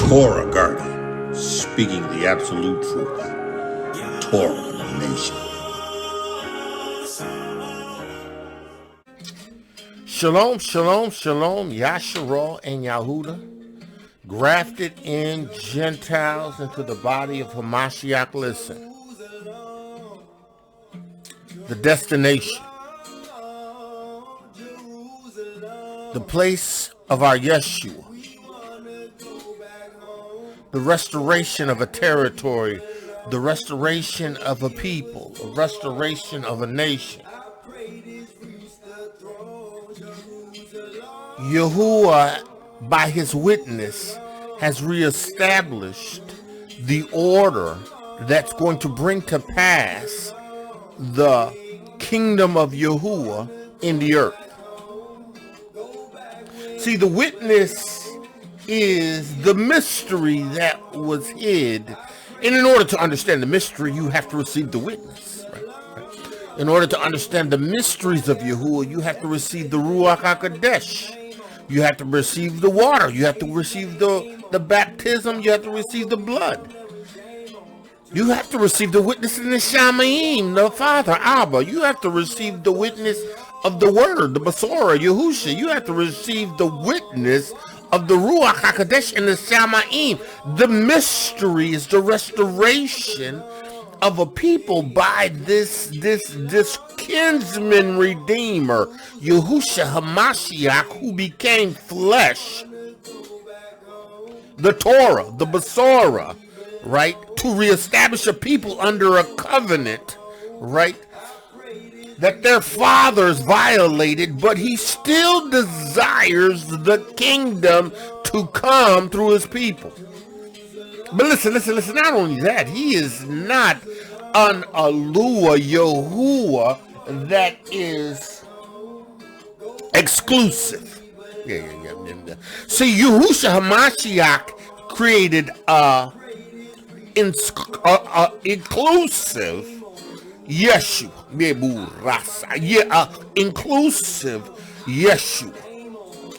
Torah Garden, speaking the absolute truth. Torah Nation. Shalom, shalom, shalom, Yasharah and Yahuda, grafted in Gentiles into the body of Hamashiach. Listen, the destination, the place of our Yeshua, the restoration of a territory, the restoration of a people, the restoration of a nation. Yahuwah, by his witness, has reestablished the order that's going to bring to pass the kingdom of Yahuwah in the earth. See, the witness is the mystery that was hid. And in order to understand the mystery, you have to receive the witness. Right? In order to understand the mysteries of Yahuwah, you have to receive the Ruach HaKodesh. You have to receive the water. You have to receive the baptism. You have to receive the blood. You have to receive the witness in the Shamayim, the Father, Abba. You have to receive the witness of the Word, the Besorah, Yahusha. You have to receive the witness of the Ruach HaKodesh and the Shamayim. The mystery is the restoration of a people by this kinsman redeemer, Yahusha Hamashiach, who became flesh, the Torah, the Besorah, right, to reestablish a people under a covenant, right, that their fathers violated, but he still desires the kingdom to come through his people. But listen, not only that, he is not an Alua Yahuwah that is exclusive. Yeah. See, Yahusha Hamashiach created inclusive Yeshua. Inclusive Yeshua.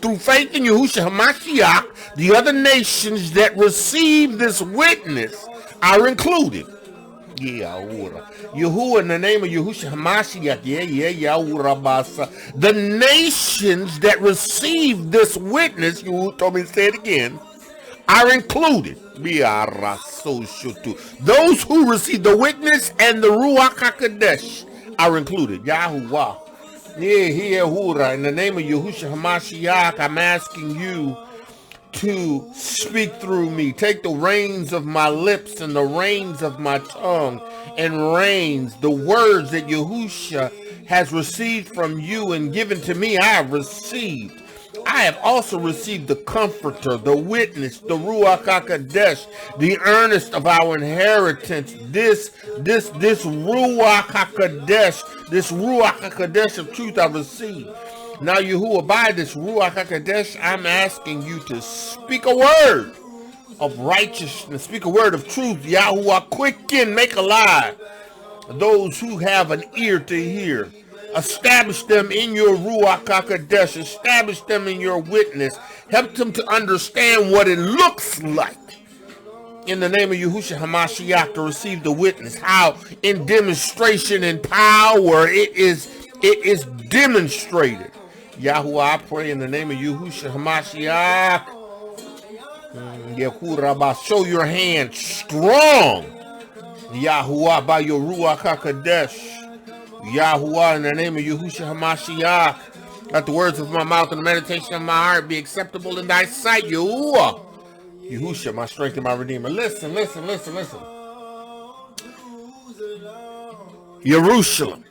Through faith in Yahusha Hamashiach, the other nations that receive this witness are included. Yahuwah, in the name of Yahusha Hamashiach, the nations that receive this witness, you told me to say it again, are included. Those who receive the witness and the Ruach HaKodesh are included. Yahuwah. In the name of Yahusha Hamashiach, I'm asking you to speak through me. Take the reins of my lips and the reins of my tongue, and reins the words that Yahusha has received from you and given to me. I have received. I have also received the comforter, the witness, the Ruach HaKodesh, the earnest of our inheritance. This Ruach HaKodesh of truth I received. Now, Yahuwah, by this Ruach HaKodesh, I'm asking you to speak a word of righteousness, speak a word of truth. Yahuwah, quicken, make alive those who have an ear to hear. Establish them in your Ruach HaKodesh. Establish them in your witness. Help them to understand what it looks like. In the name of Yahusha Hamashiach, to receive the witness. How in demonstration and power it is demonstrated. Yahuwah, I pray in the name of Yahusha Hamashiach. Yahuwah, show your hand strong. Yahuwah, by your Ruach HaKodesh. Yahuwah, in the name of Yahusha Hamashiach, let the words of my mouth and the meditation of my heart be acceptable in thy sight. Yahuwah, Yahusha, my strength and my redeemer. Listen. Jerusalem,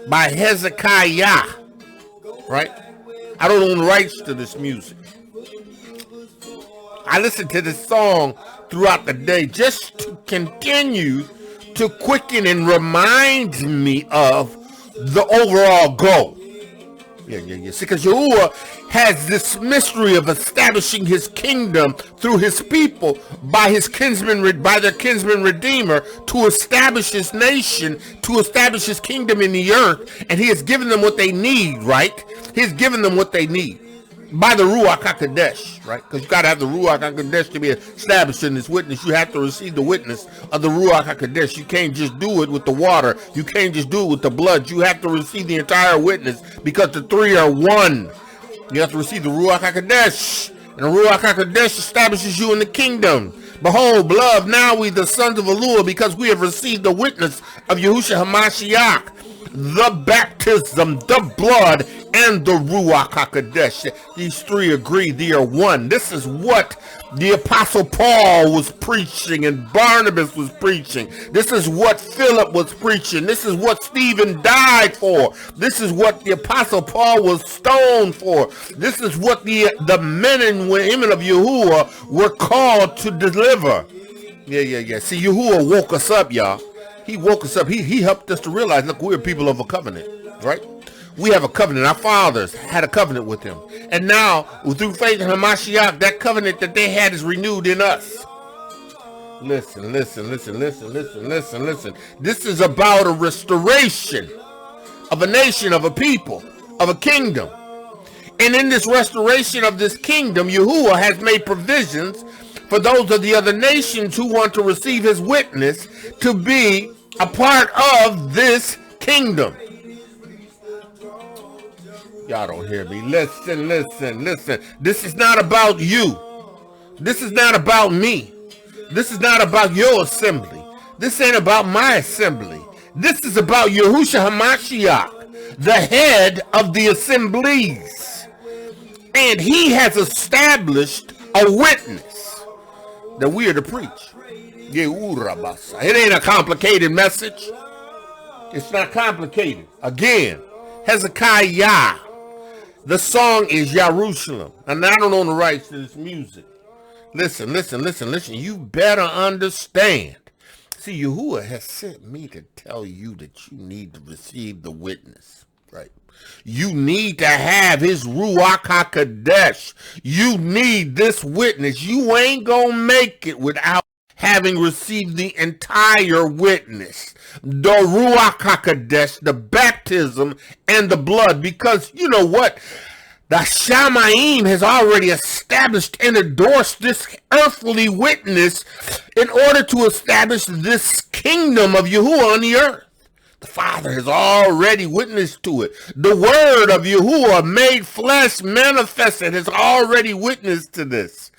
by Hezekiah, right? I don't own the rights to this music. I listen to this song throughout the day just to continue to quicken and remind me of the overall goal. See, because Yahuwah has this mystery of establishing his kingdom through his people by their kinsman redeemer, to establish his nation, to establish his kingdom in the earth, and he has given them what they need, right? He's given them what they need. by the Ruach HaKodesh, right? Because you got to have the Ruach HaKodesh to be established in this witness. You have to receive the witness of the Ruach HaKodesh. You can't just do it with the water. You can't just do it with the blood. You have to receive the entire witness because the three are one. You have to receive the Ruach HaKodesh. And the Ruach HaKodesh establishes you in the kingdom. Behold, beloved, now we the sons of Elohiym, because we have received the witness of Yahusha HaMashiach, the baptism, the blood, and the Ruach HaKodesh. These three agree, they are one. This is what the Apostle Paul was preaching and Barnabas was preaching. This is what Philip was preaching. This is what Stephen died for. This is what the Apostle Paul was stoned for. This is what the men and women of Yahuwah were called to deliver. Yeah. See, Yahuwah woke us up, y'all. He woke us up. He helped us to realize, look, we're people of a covenant, right? We have a covenant. Our fathers had a covenant with him. And now, through faith in Hamashiach, that covenant that they had is renewed in us. Listen. This is about a restoration of a nation, of a people, of a kingdom. And in this restoration of this kingdom, Yahuwah has made provisions for those of the other nations who want to receive his witness to be a part of this kingdom. Y'all don't hear me. Listen. This is not about you. This is not about me. This is not about your assembly. This ain't about my assembly. This is about Yahusha HaMashiach, the head of the assemblies. And he has established a witness that we are to preach. It ain't a complicated message. It's not complicated. Again, Hezekiah. The song is Jerusalem. And I don't own the rights to this music. Listen. You better understand. See, Yahuwah has sent me to tell you that you need to receive the witness, right? You need to have his Ruach HaKodesh. You need this witness. You ain't gonna make it without having received the entire witness, the Ruach HaKodesh, the baptism, and the blood. Because you know what? The Shamayim has already established and endorsed this earthly witness in order to establish this kingdom of Yahuwah on the earth. The Father has already witnessed to it. The word of Yahuwah made flesh manifested has already witnessed to this.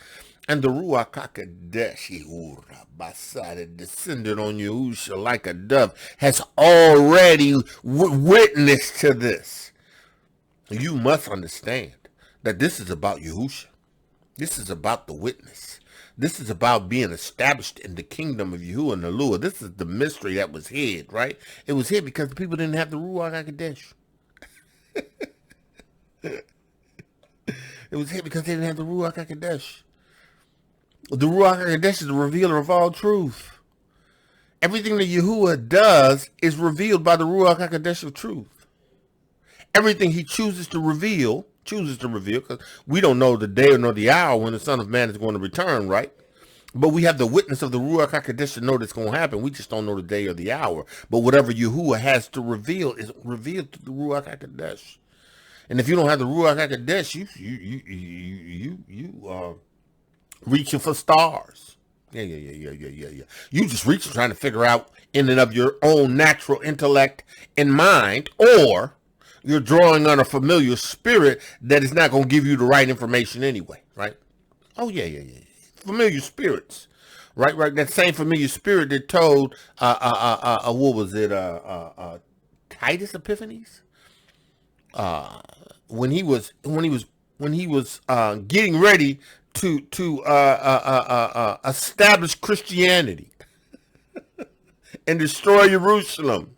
And the Ruach HaKodesh, that descended on Yahusha like a dove, has already witnessed to this. You must understand that this is about Yahusha. This is about the witness. This is about being established in the kingdom of Yahuwah and Elohiym. This is the mystery that was hid, right? It was hid because the people didn't have the Ruach HaKodesh. It was hid because they didn't have the Ruach HaKodesh. The Ruach HaKodesh is the revealer of all truth. Everything that Yahuwah does is revealed by the Ruach HaKodesh of truth. Everything he chooses to reveal, because we don't know the day nor the hour when the Son of Man is going to return, right? But we have the witness of the Ruach HaKodesh to know that's going to happen. We just don't know the day or the hour. But whatever Yahuwah has to reveal is revealed to the Ruach HaKodesh. And if you don't have the Ruach HaKodesh, you are reaching for stars. Yeah. You just reaching, trying to figure out in and of your own natural intellect and mind, or you're drawing on a familiar spirit that is not going to give you the right information anyway, right? Oh, yeah. Familiar spirits, right? That same familiar spirit that told, what was it, Titus Epiphanes? When he was getting ready to establish Christianity and destroy Jerusalem,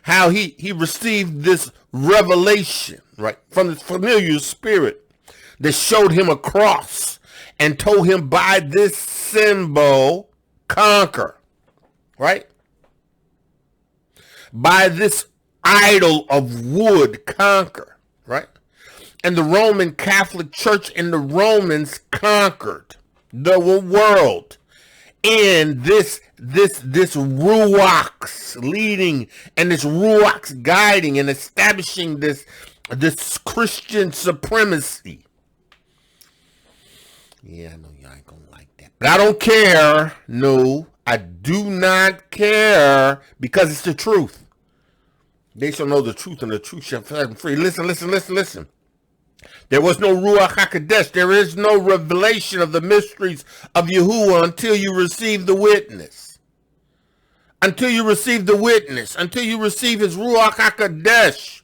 how he received this revelation, right, from this familiar spirit that showed him a cross and told him, by this symbol conquer, right? By this idol of wood conquer, right? And the Roman Catholic Church and the Romans conquered the world. And this Ruach's leading and this Ruach's guiding and establishing this Christian supremacy, Yeah, I know y'all ain't gonna like that. But I don't care. No, I do not care, because it's the truth. They shall know the truth, and the truth shall set them free. Listen, listen, listen, listen. There was no Ruach HaKodesh. There is no revelation of the mysteries of Yahuwah until you receive the witness. Until you receive the witness. Until you receive his Ruach HaKodesh.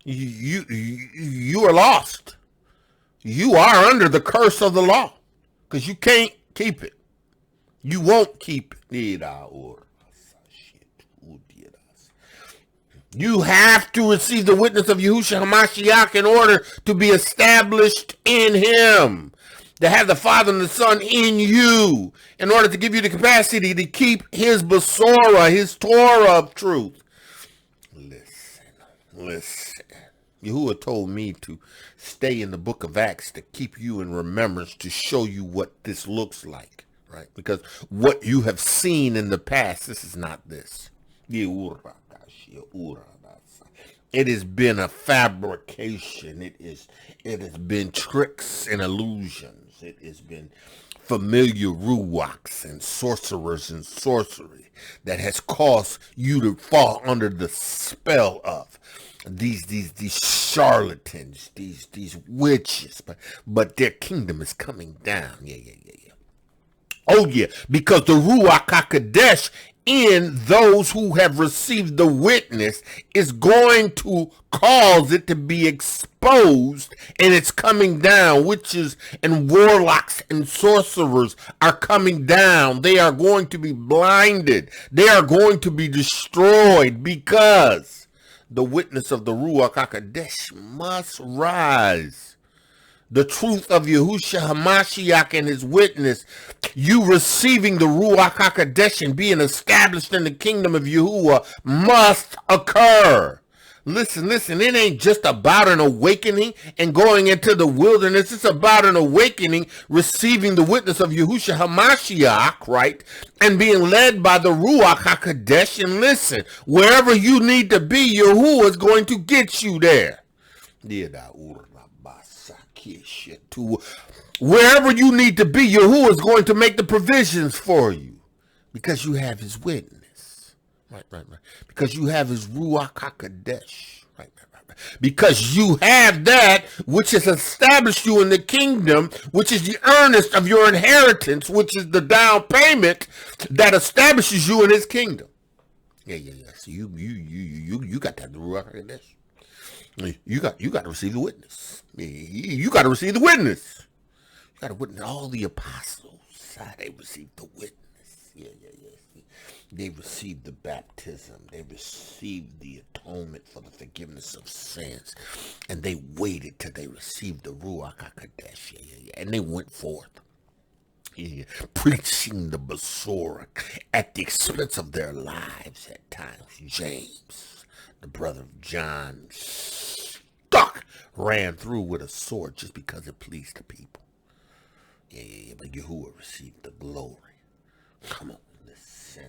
You are lost. You are under the curse of the law, because you can't keep it. You won't keep it. You have to receive the witness of Yahusha HaMashiach in order to be established in him, to have the Father and the Son in you, in order to give you the capacity to keep his Besorah, his Torah of truth. Listen. Yahuwah told me to stay in the book of Acts to keep you in remembrance, to show you what this looks like, right? Because what you have seen in the past, this is not this. It has been a fabrication. It has been tricks and illusions. It has been familiar ruachs and sorcerers and sorcery that has caused you to fall under the spell of these charlatans, these witches, but their kingdom is coming down. Yeah. Oh yeah, because the Ruach HaKodesh in those who have received the witness is going to cause it to be exposed, and it's coming down. Witches and warlocks and sorcerers are coming down. They are going to be blinded. They are going to be destroyed, because the witness of the Ruach HaKodesh must rise. The truth of Yahusha HaMashiach and his witness, you receiving the Ruach HaKodesh and being established in the kingdom of Yahuwah, must occur. Listen, it ain't just about an awakening and going into the wilderness. It's about an awakening, receiving the witness of Yahusha HaMashiach, right? And being led by the Ruach HaKodesh. And listen, wherever you need to be, Yahuwah is going to get you there. Wherever you need to be, Yahuwah is going to make the provisions for you, because you have his witness. Right. Because you have his Ruach HaKodesh. Right. Because you have that which has established you in the kingdom, which is the earnest of your inheritance, which is the down payment that establishes you in his kingdom. Yeah. So you got that Ruach HaKodesh. You got to receive the witness. You got to receive the witness. You got to witness. All the apostles, they received the witness. Yeah. They received the baptism. They received the atonement for the forgiveness of sins. And they waited till they received the Ruach HaKodesh. Yeah. And they went forth. Yeah. Preaching the Besorah at the expense of their lives at times. James, the brother of John, ran through with a sword just because it pleased the people. Yeah. But Yahuwah received the glory. Come on.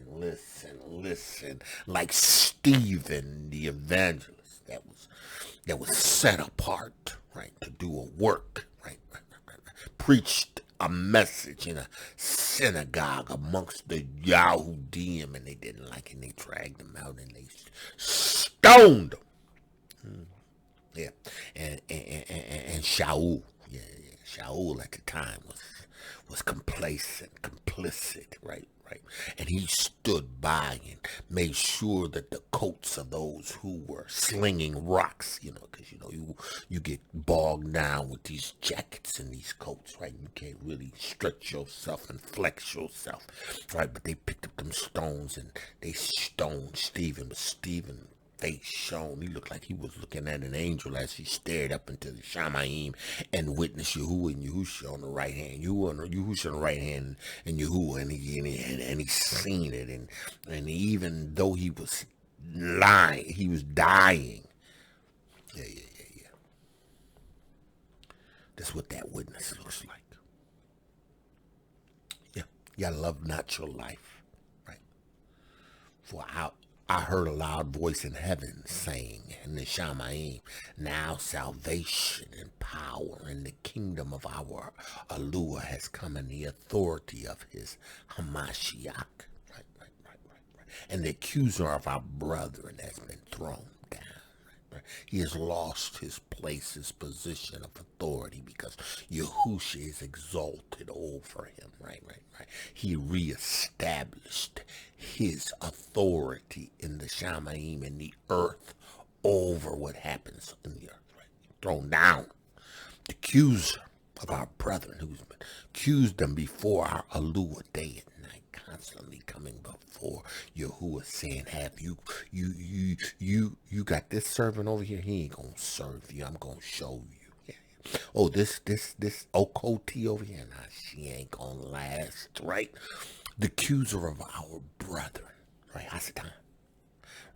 Listen, like Stephen the evangelist that was set apart, right, to do a work, right, preached a message in a synagogue amongst the Yahudim, and they didn't like it, and they dragged him out and they stoned him. Yeah, and Shaul, Shaul at the time was complacent, complicit, right? And he stood by and made sure that the coats of those who were slinging rocks, because you get bogged down with these jackets and these coats, right? You can't really stretch yourself and flex yourself, right? But they picked up them stones and they stoned Stephen. But Stephen, face shone. He looked like he was looking at an angel as he stared up into the Shamayim and witnessed Yahuwah and Yahusha on the right hand. Yahusha on the right hand and Yahuwah, and he seen it. And even though he was lying, he was dying. Yeah. That's what that witness looks like. Yeah, you gotta love not your life, right? For I heard a loud voice in heaven saying, in the Shamayim, now salvation and power in the kingdom of our Elohiym has come, in the authority of his Hamashiach. And the accuser of our brethren has been thrown down. He has lost his place, his position of authority, because Yahusha is exalted over him. He reestablished his authority in the Shamayim, in the earth, over what happens in the earth. Thrown down. The accuser of our brethren, who's been accused them before our Elohiym day and night, constantly coming before Yahuwah, saying, have you got this servant over here? He ain't gonna serve you. I'm gonna show you. Oh, this Okoti over here, nah, she ain't gonna last, right? The accuser of our brethren, right? Hasatan,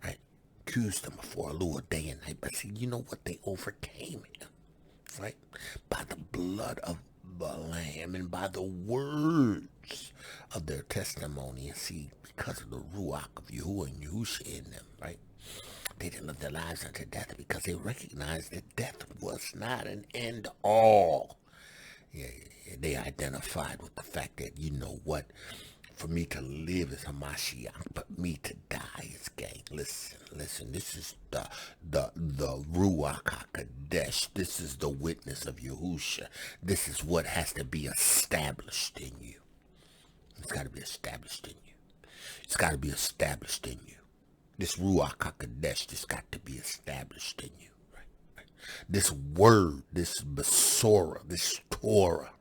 right? Accused them before Elohiym day and night, but see, you know what? They overcame him, right? By the blood of the Lamb and by the words of their testimony. And see, because of the Ruach of Yahuwah and Yahusha in them, right? They didn't live their lives unto death because they recognized that death was not an end all. Yeah, they identified with the fact that, you know what, for me to live is Hamashiach, but me to die is gain. Listen, this is the Ruach HaKodesh. This is the witness of Yahusha. This is what has to be established in you. It's got to be established in you. It's got to be established in you. This Ruach HaKodesh, this got to be established in you. Right? This word, this Besorah, this Torah,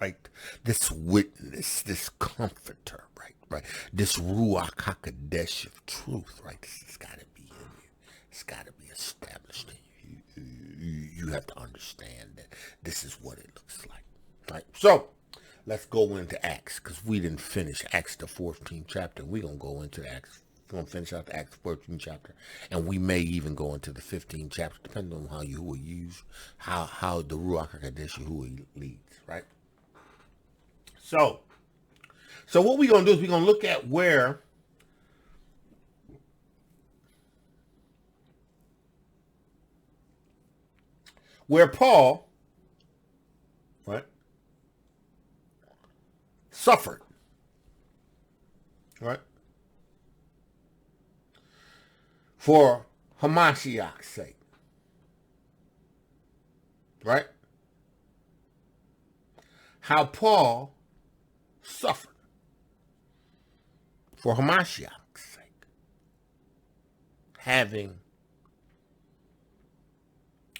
right? This witness, this comforter, right? This Ruach HaKodesh of truth, right? This has got to be in you. It's got to be established in you. You have to understand that this is what it looks like, right? So, let's go into Acts, because we didn't finish Acts, the 14th chapter. We're going to go into Acts. We're going to finish out the Acts 14th chapter, and we may even go into the 15th chapter, depending on how Yahuwah use, how the Ruach HaKodesh Yahuwah leads, right? So what we're going to do is we're going to look at where Paul, right, suffered, right, for Hamashiach's sake, right? How Paul suffered for Hamashiach's sake, having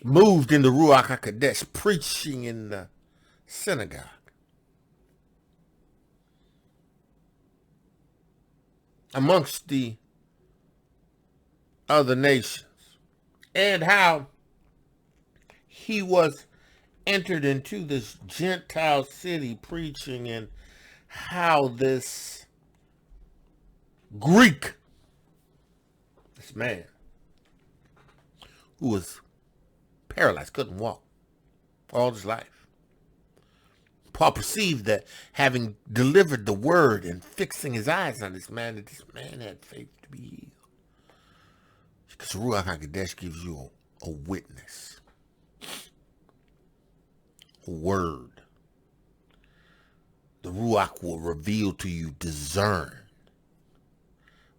moved in the Ruach HaKodesh, preaching in the synagogue, amongst the other nations, and how he was entered into this Gentile city preaching, and how this Greek, this man who was paralyzed, couldn't walk all his life, Paul perceived that having delivered the word and fixing his eyes on this man, that this man had faith to be healed. Because Ruach HaKodesh gives you a witness, a word. The Ruach will reveal to you, discern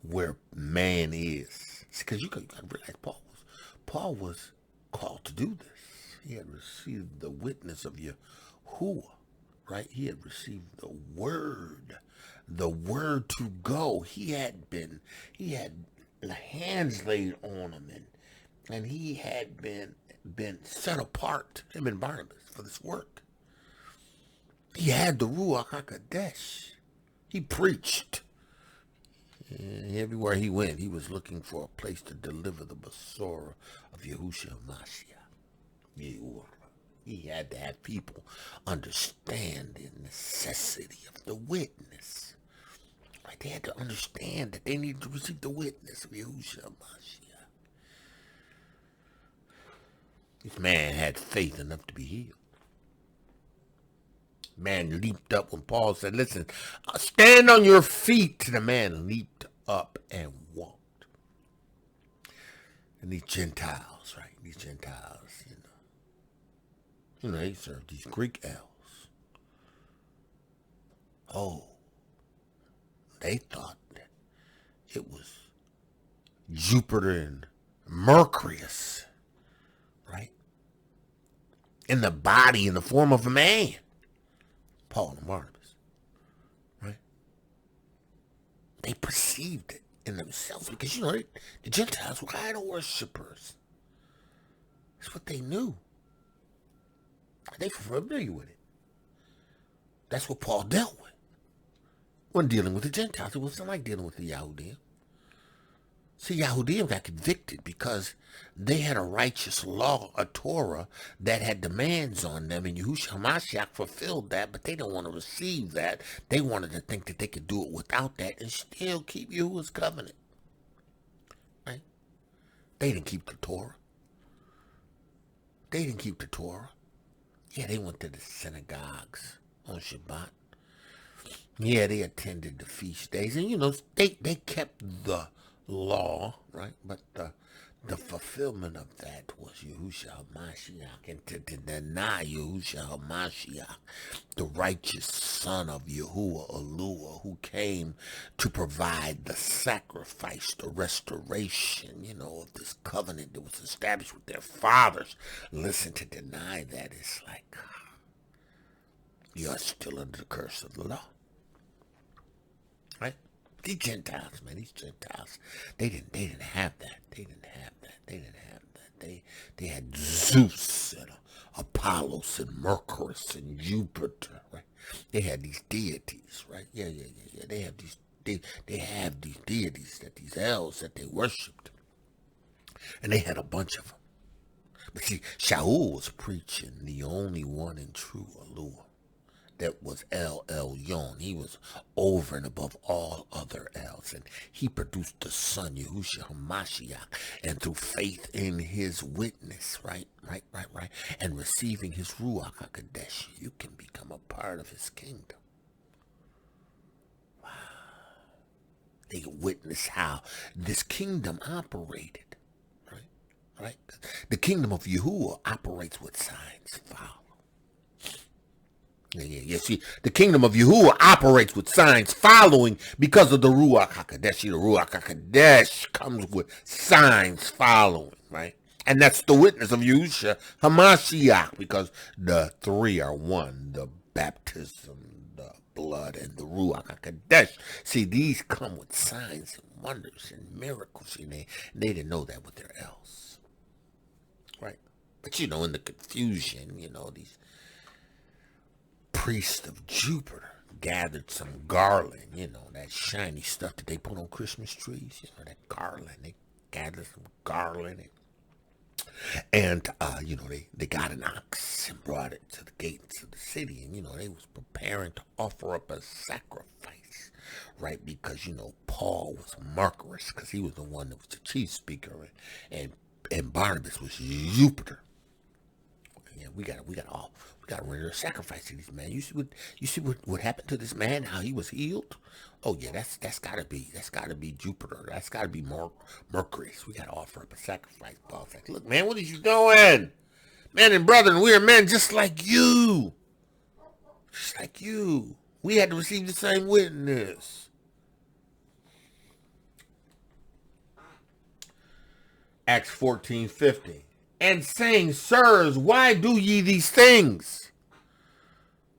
where man is. Because you got to realize Paul was called to do this. He had received the witness of Yahuwah, right? He had received the word to go. He had hands laid on him, and he had been set apart, him and Barnabas, for this work. He had the Ruach HaKodesh. He preached. And everywhere he went, he was looking for a place to deliver the Besorah of Yahusha Mashiach. He had to have people understand the necessity of the witness. Right? They had to understand that they needed to receive the witness of Yahusha Mashiach. This man had faith enough to be healed. Man leaped up when Paul said, listen, stand on your feet. The man leaped up and walked. And these Gentiles, right? These Gentiles, they served these Greek elves. Oh, they thought that it was Jupiter and Mercurius, right? In the body, in the form of a man. Paul and Barnabas, right? They perceived it in themselves because, the Gentiles were idol worshippers. That's what they knew. They were familiar with it. That's what Paul dealt with when dealing with the Gentiles. It wasn't like dealing with the Yahudim. See, Yahudim got convicted because they had a righteous law, a Torah, that had demands on them, and Yahusha HaMashiach fulfilled that, but they don't want to receive that. They wanted to think that they could do it without that and still keep Yahuwah's covenant. Right? They didn't keep the Torah. They didn't keep the Torah. Yeah, they went to the synagogues on Shabbat. Yeah, they attended the feast days, and, they kept the law, right? But the fulfillment of that was Yahusha HaMashiach. And to deny Yahusha HaMashiach, the righteous son of Yahuwah Eluah, who came to provide the sacrifice, the restoration, of this covenant that was established with their fathers. Listen, to deny that is like, you're still under the curse of the law. Right? These Gentiles, man, they didn't have that. They had Zeus and Apollos and Mercurius and Jupiter, right? They had these deities, right? Yeah. They have these deities, that these elves that they worshipped. And they had a bunch of them. But see, Shaul was preaching the only one and true Eluah. That was El Elyon. He was over and above all other L's. And he produced the Son, Yahusha HaMashiach. And through faith in his witness, right? And receiving his Ruach HaKodesh, you can become a part of his kingdom. Wow. They witness how this kingdom operated. Right? The kingdom of Yahuah operates with signs follow. Yeah. See, the kingdom of Yahuah operates with signs following because of the Ruach HaKodesh. The Ruach HaKodesh comes with signs following, right? And that's the witness of Yahusha HaMashiach, because the three are one: the baptism, the blood, and the Ruach HaKodesh. See, these come with signs and wonders and miracles. And they didn't know that with their else, right? But in the confusion, these priests of Jupiter gathered some garland, that shiny stuff that they put on Christmas trees, that garland. They gathered some garland, and they got an ox and brought it to the gates of the city, and they was preparing to offer up a sacrifice, right? Because Paul was Mercurius, because he was the one that was the chief speaker, and Barnabas was Jupiter. Yeah, we got to render a sacrifice to this man. You see what happened to this man? How he was healed? Oh yeah, that's gotta be Jupiter. That's gotta be Mercurius. We gotta offer up a sacrifice. Paul's like, look, man, what are you doing? Man and brethren, we are men just like you. Just like you. We had to receive the same witness. Acts 14:50. And saying, sirs, why do ye these things?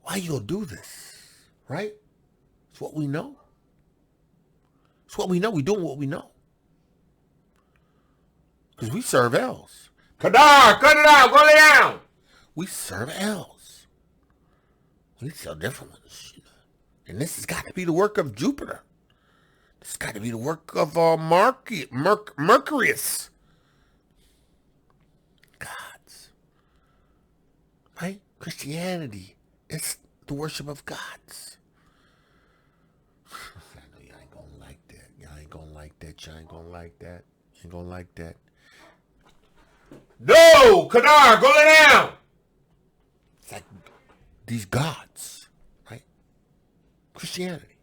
Why you'll do this, right? It's what we know. It's what we know. We're doing what we know. Because we serve elves. Kadar, cut it out, go lay down. We serve elves. We serve different ones. And this has got to be the work of Jupiter. This has got to be the work of Mercurius. Right? Christianity is the worship of gods. I know y'all ain't gonna like that. Y'all ain't gonna like that. Y'all ain't gonna like that. You ain't gonna like that. No! Kadar, go lay down! It's like these gods, right? Christianity.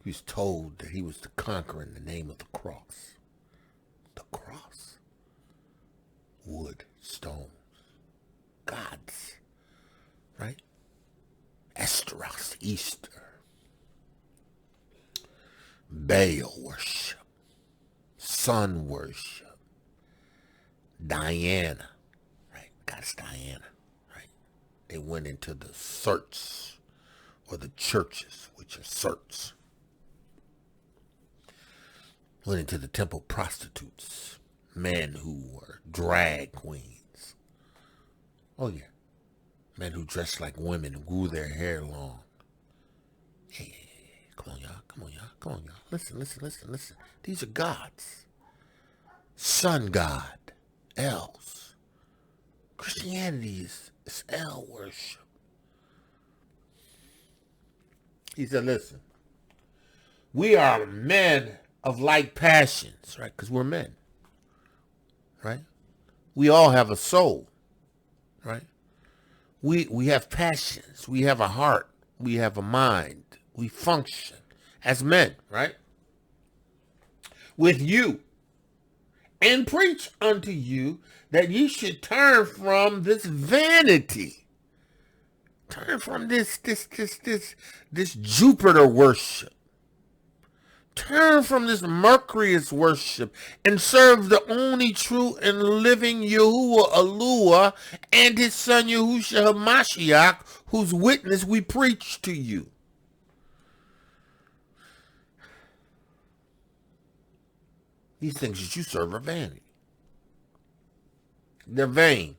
He was told that he was to conquer in the name of the cross. The cross. Wood, stones, gods, right? Esteros, Easter. Baal worship. Sun worship. Diana, right? Goddess Diana, right? They went into the certs, or the churches, which are certs. Went into the temple prostitutes, men who were drag queens. Oh yeah, men who dressed like women and grew their hair long. Hey, come on y'all, come on y'all, come on y'all. Listen, listen, listen, listen. These are gods. Sun god, Els. Christianity is El worship. He said, listen, we are men of like passions, right? Because we're men, right? We all have a soul, right? We have passions. We have a heart. We have a mind. We function as men, right? With you. And preach unto you that ye should turn from this vanity. Turn from this Jupiter worship. Turn from this Mercurius worship and serve the only true and living Yahuwah Elohiym and his son Yahusha HaMashiach, whose witness we preach to you. These things that you serve are vanity. They're vain.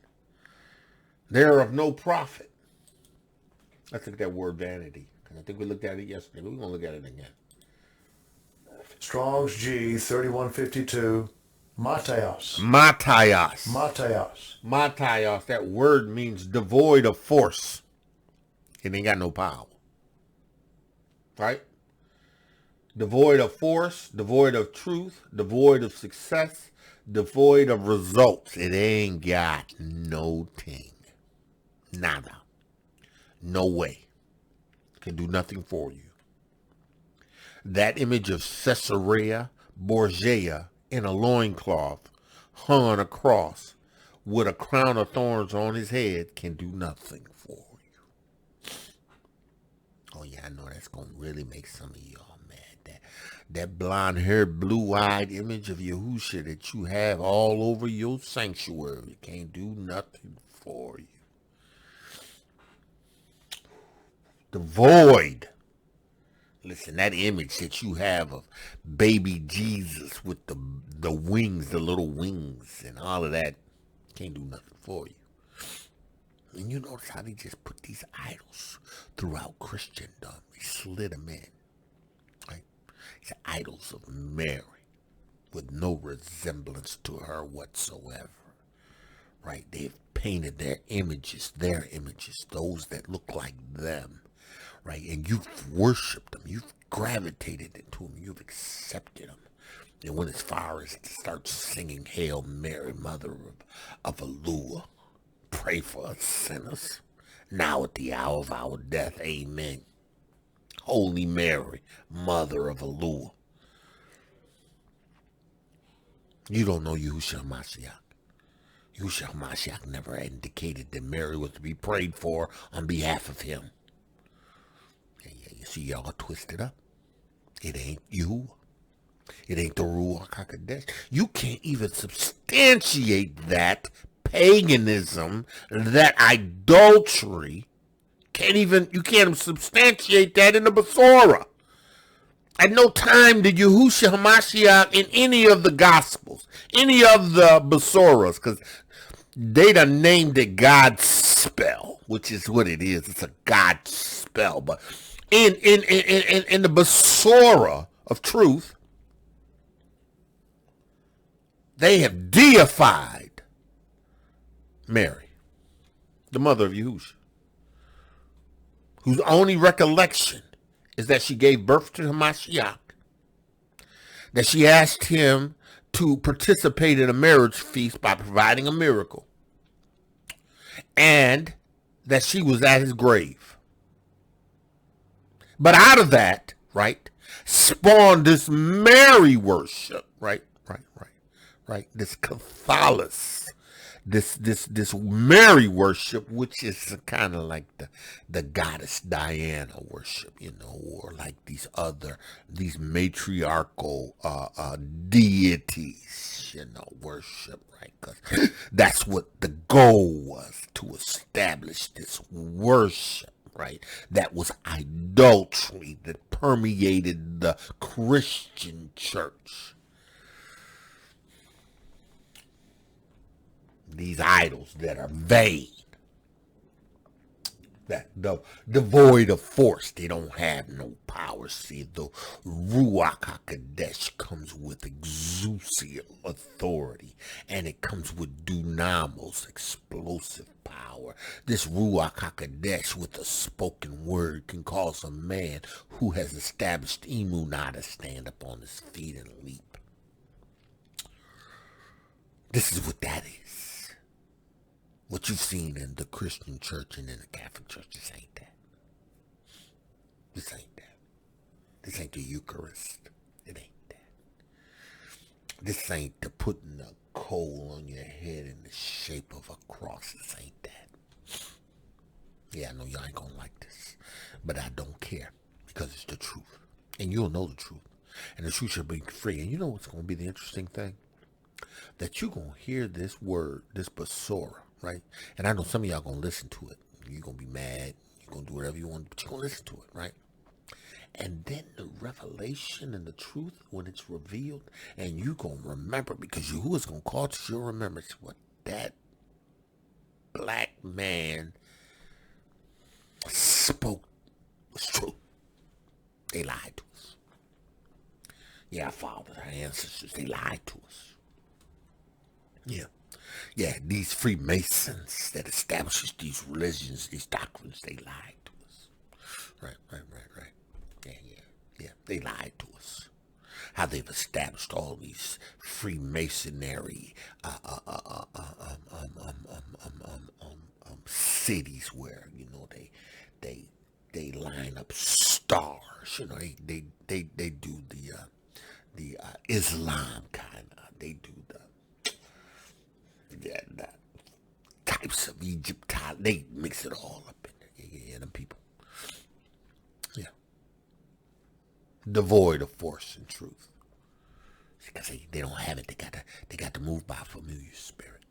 They're of no profit. Let's look at that word vanity. I think we looked at it yesterday, but we're going to look at it again. Strong's G 3152. Matthias. Matthias. Matthias. Matthias. That word means devoid of force. It ain't got no power. Right? Devoid of force, devoid of truth, devoid of success, devoid of results. It ain't got no thing. Nada. No way. Can do nothing for you. That image of Caesarea Borgia in a loincloth, hung on a cross, with a crown of thorns on his head, can do nothing for you. Oh yeah, I know that's going to really make some of y'all mad. That blonde-haired, blue-eyed image of Yahusha that you have all over your sanctuary can't do nothing for you. The void. Listen, that image that you have of baby Jesus with the wings, the little wings and all of that, can't do nothing for you. And you notice how they just put these idols throughout Christendom. They slid them in. Right? These idols of Mary with no resemblance to her whatsoever. Right? They've painted their images, those that look like them. Right, and you've worshipped them, you've gravitated into them, you've accepted them. And when as far as to start singing, Hail Mary, Mother of Elohiym, pray for us sinners, now at the hour of our death, amen. Holy Mary, Mother of Elohiym. You don't know Yahusha HaMashiach. Yahusha HaMashiach never indicated that Mary was to be prayed for on behalf of him. See, y'all twisted up. It ain't you. It ain't the Ruach HaKodesh. You can't even substantiate that paganism, that idolatry. You can't substantiate that in the Besorah. At no time did Yahusha HaMashiach in any of the Gospels, any of the Besorahs, because they done named it God's spell, which is what it is. It's a God spell, but in the Besorah of truth, they have deified Mary, the mother of Yahusha, whose only recollection is that she gave birth to Hamashiach, that she asked him to participate in a marriage feast by providing a miracle, and that she was at his grave. But out of that, right, spawned this merry worship, right? This Catholicus, this merry worship, which is kind of like the goddess Diana worship, or like these matriarchal deities, worship, right? Because that's what the goal was, to establish this worship, right? That was idolatry that permeated the Christian church. These idols that are vain, that devoid of force, they don't have no power. See, the Ruach HaKodesh comes with exousia authority, and it comes with dunamos, explosive power. This Ruach HaKodesh with a spoken word can cause a man who has established emunah to stand up on his feet and leap. This is what that is. What you've seen in the Christian church and in the Catholic church, this ain't that. This ain't that. This ain't the Eucharist. It ain't that. This ain't the putting a coal on your head in the shape of a cross. This ain't that. Yeah, I know y'all ain't gonna like this, but I don't care, because it's the truth. And you'll know the truth. And the truth shall be free. And you know what's gonna be the interesting thing? That you're gonna hear this word, this Besorah, right? And I know some of y'all gonna listen to it. You're gonna be mad. You're gonna do whatever you want, but you're gonna listen to it, right? And then the revelation and the truth, when it's revealed, and you're gonna remember, because Yahuwah's gonna call to your remembrance what that black man spoke was true. They lied to us. Yeah, our fathers, our ancestors, they lied to us. Yeah, these Freemasons that established these religions, these doctrines, they lied to us. Right. Yeah, they lied to us. How they've established all these Freemasonry cities where, they line up stars. They do the Islam kind of. They do the types of Egypt. They mix it all up in there. Yeah, them people. Yeah. Devoid of force and truth. Because they don't have it. They got to move by a familiar spirit.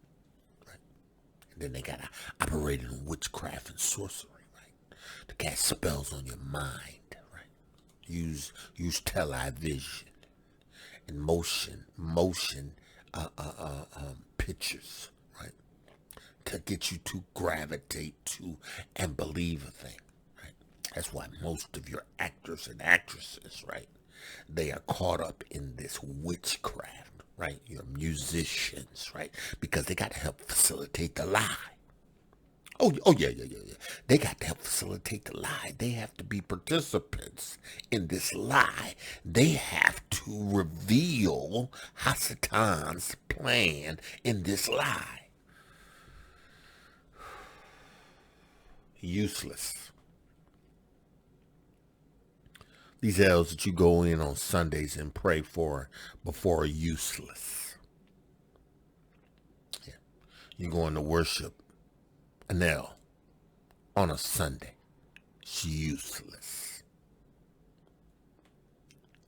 Right? And then they got to operate in witchcraft and sorcery, right? To cast spells on your mind, right? Use television and motion pictures, right, to get you to gravitate to and believe a thing, right? That's why most of your actors and actresses, right, they are caught up in this witchcraft, right? Your musicians, right, because they got to help facilitate the lie. Oh yeah. They got to help facilitate the lie. They have to be participants in this lie. They have to reveal Hasatan's plan in this lie. Useless. These elves that you go in on Sundays and pray for before are useless. Yeah. You go into worship an L on a Sunday. It's useless.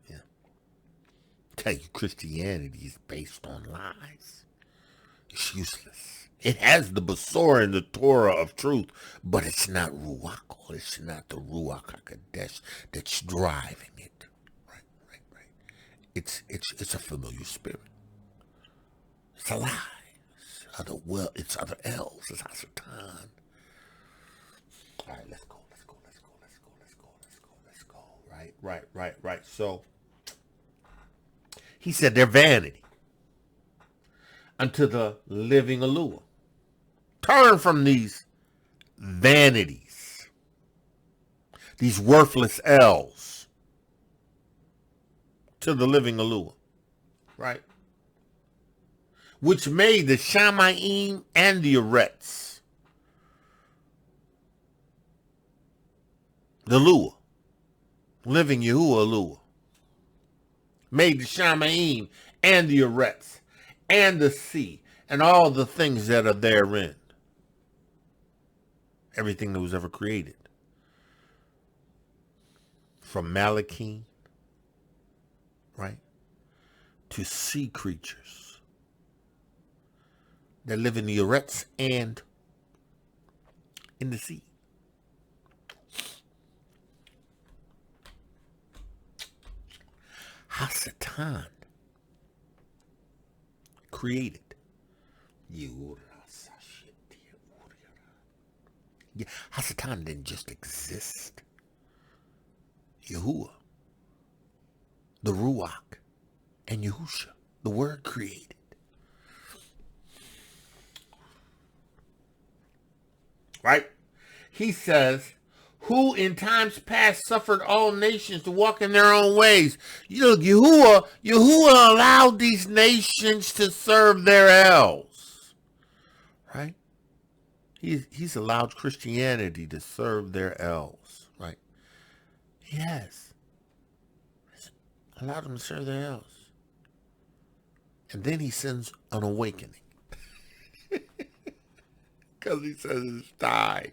Yeah. Tell you Christianity is based on lies. It's useless. It has the Besorah and the Torah of truth, but it's not Ruach. It's not the Ruach HaKodesh that's driving it. Right. It's a familiar spirit. It's a lie. It's other elves. It's Hasatan. All right, let's go. Right. So he said they're vanity unto the living Elohiym. Turn from these vanities, these worthless elves, to the living Elohiym, right? Which made the Shamayim and the Arets. The Elohiym, living Yahuwah Elohiym, made the Shamayim and the Eretz and the sea and all the things that are therein. Everything that was ever created. From Malachim, right, to sea creatures that live in the Eretz and in the sea. Hasatan created. Hasatan didn't just exist. Yahuah, the Ruach, and Yahusha, the Word created. Right? He says, who in times past suffered all nations to walk in their own ways. Look, Yahuah allowed these nations to serve their elves. Right? He's allowed Christianity to serve their elves. Right? He has. He's allowed them to serve their elves. And then he sends an awakening. Because he says it's time.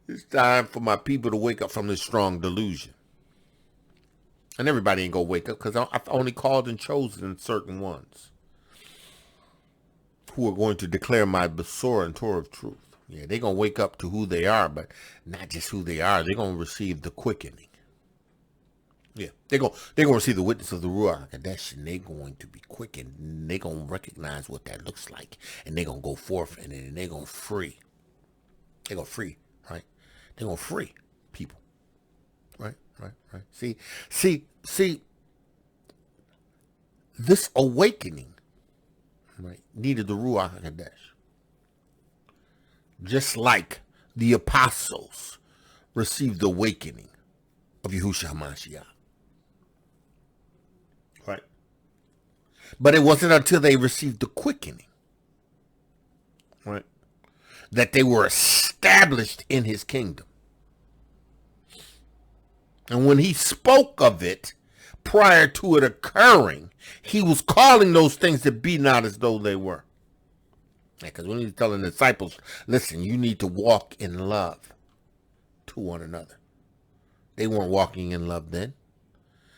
It's time for my people to wake up from this strong delusion. And everybody ain't going to wake up because I've only called and chosen certain ones who are going to declare my Besorah and Torah of truth. Yeah, they're going to wake up to who they are, but not just who they are. They're going to receive the quickening. Yeah, they're going to receive the witness of the Ruach HaKodesh, and they're going to be quickened, and they're going to recognize what that looks like, and they're going to go forth in it, and they're going to free. They're going to free, right? They're going to free people. Right. See, this awakening, right, needed the Ruach HaKodesh. Just like the apostles received the awakening of Yahusha HaMashiach. Right. But it wasn't until they received the quickening, right, that they were established in his kingdom. And when he spoke of it prior to it occurring, he was calling those things to be not as though they were. Because when he was telling the disciples, listen, you need to walk in love to one another. They weren't walking in love then.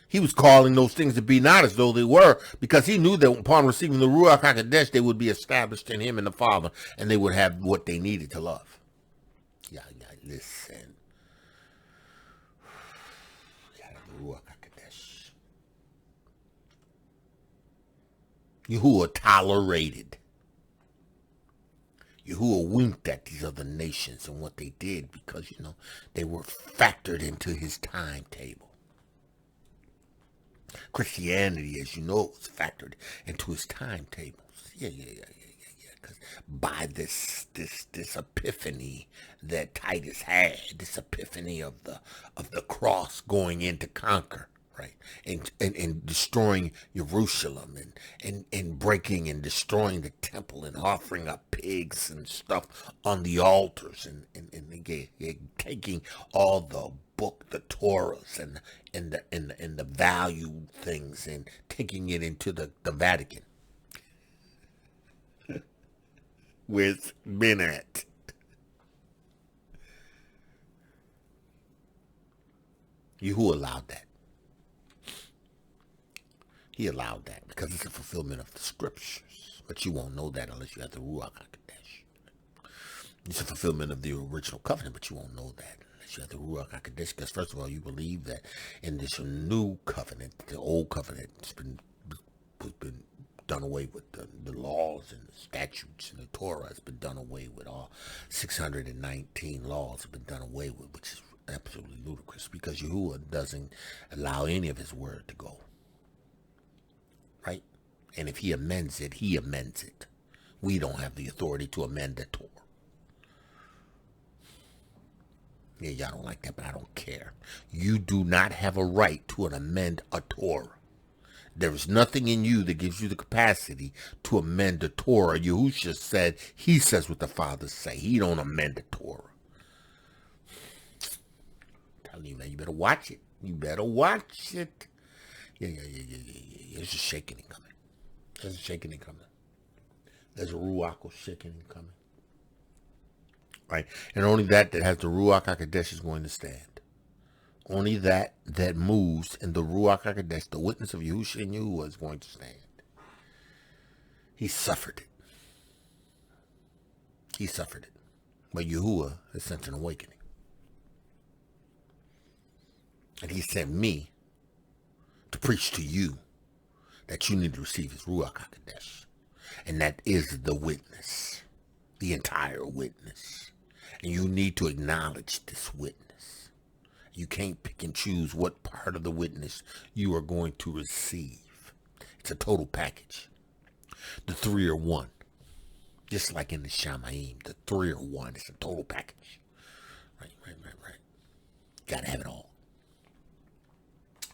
He was calling those things to be not as though they were, because he knew that upon receiving the Ruach HaKodesh, they would be established in him and the Father, and they would have what they needed to love. Yeah, listen. Ruach HaKodesh. Yahuah tolerated. Yahuah winked at these other nations and what they did because, they were factored into his timetable. Christianity, as you know, was factored into his timetables. Yeah. Because by this epiphany that Titus had, this epiphany of the cross going in to conquer, right, and destroying Jerusalem and breaking and destroying the temple and offering up pigs and stuff on the altars and taking all the book, the Torahs and the value things and taking it into the Vatican. Where it's been at. Yahuah allowed that. He allowed that because it's a fulfillment of the scriptures. But you won't know that unless you have the Ruach HaKodesh. It's a fulfillment of the original covenant, but you won't know that unless you have the Ruach HaKodesh. Because first of all, you believe that in this new covenant, the old covenant has been done away with. The laws and the statutes and the Torah has been done away with. All 619 laws have been done away with, which is absolutely ludicrous because Yahuah doesn't allow any of his word to go. Right? And if he amends it, he amends it. We don't have the authority to amend the Torah. Yeah, y'all don't like that, but I don't care. You do not have a right to amend a Torah. There is nothing in you that gives you the capacity to amend the Torah. Yahusha said, he says what the fathers say. He don't amend the Torah. I'm telling you, man, you better watch it. You better watch it. There's a shaking coming. There's a shaking coming. There's a Ruach shaking coming. Right? And only that has the Ruach HaKodesh is going to stand. Only that moves in the Ruach HaKodesh, the witness of Yahusha and Yahuah, is going to stand. He suffered it. He suffered it. But Yahuah has sent an awakening. And he sent me to preach to you that you need to receive his Ruach HaKodesh. And that is the witness, the entire witness. And you need to acknowledge this witness. You can't pick and choose what part of the witness you are going to receive. It's a total package. The three are one. Just like in the Shamayim, the three are one. It's a total package. Right. Gotta have it all.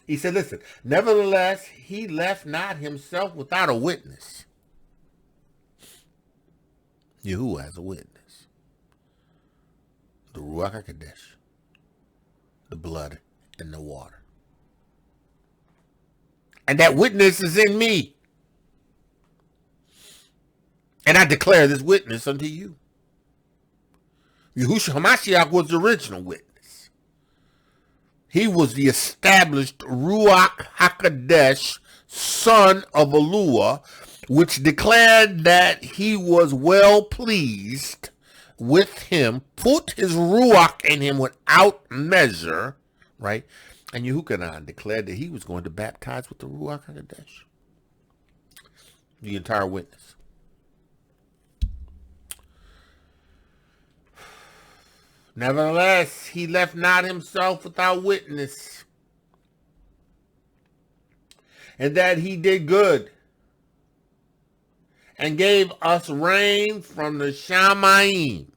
He said, listen, nevertheless, he left not himself without a witness. Yahuah has a witness. The Ruach HaKodesh, the blood, and the water. And that witness is in me. And I declare this witness unto you. Yahusha HaMashiach was the original witness. He was the established Ruach HaKodesh, son of Elohiym, which declared that he was well pleased with him, put his Ruach in him without measure, right? And Yehukanan declared that he was going to baptize with the Ruach HaKodesh. The entire witness. Nevertheless, he left not himself without witness, and that he did good, and gave us rain from the Shamayim,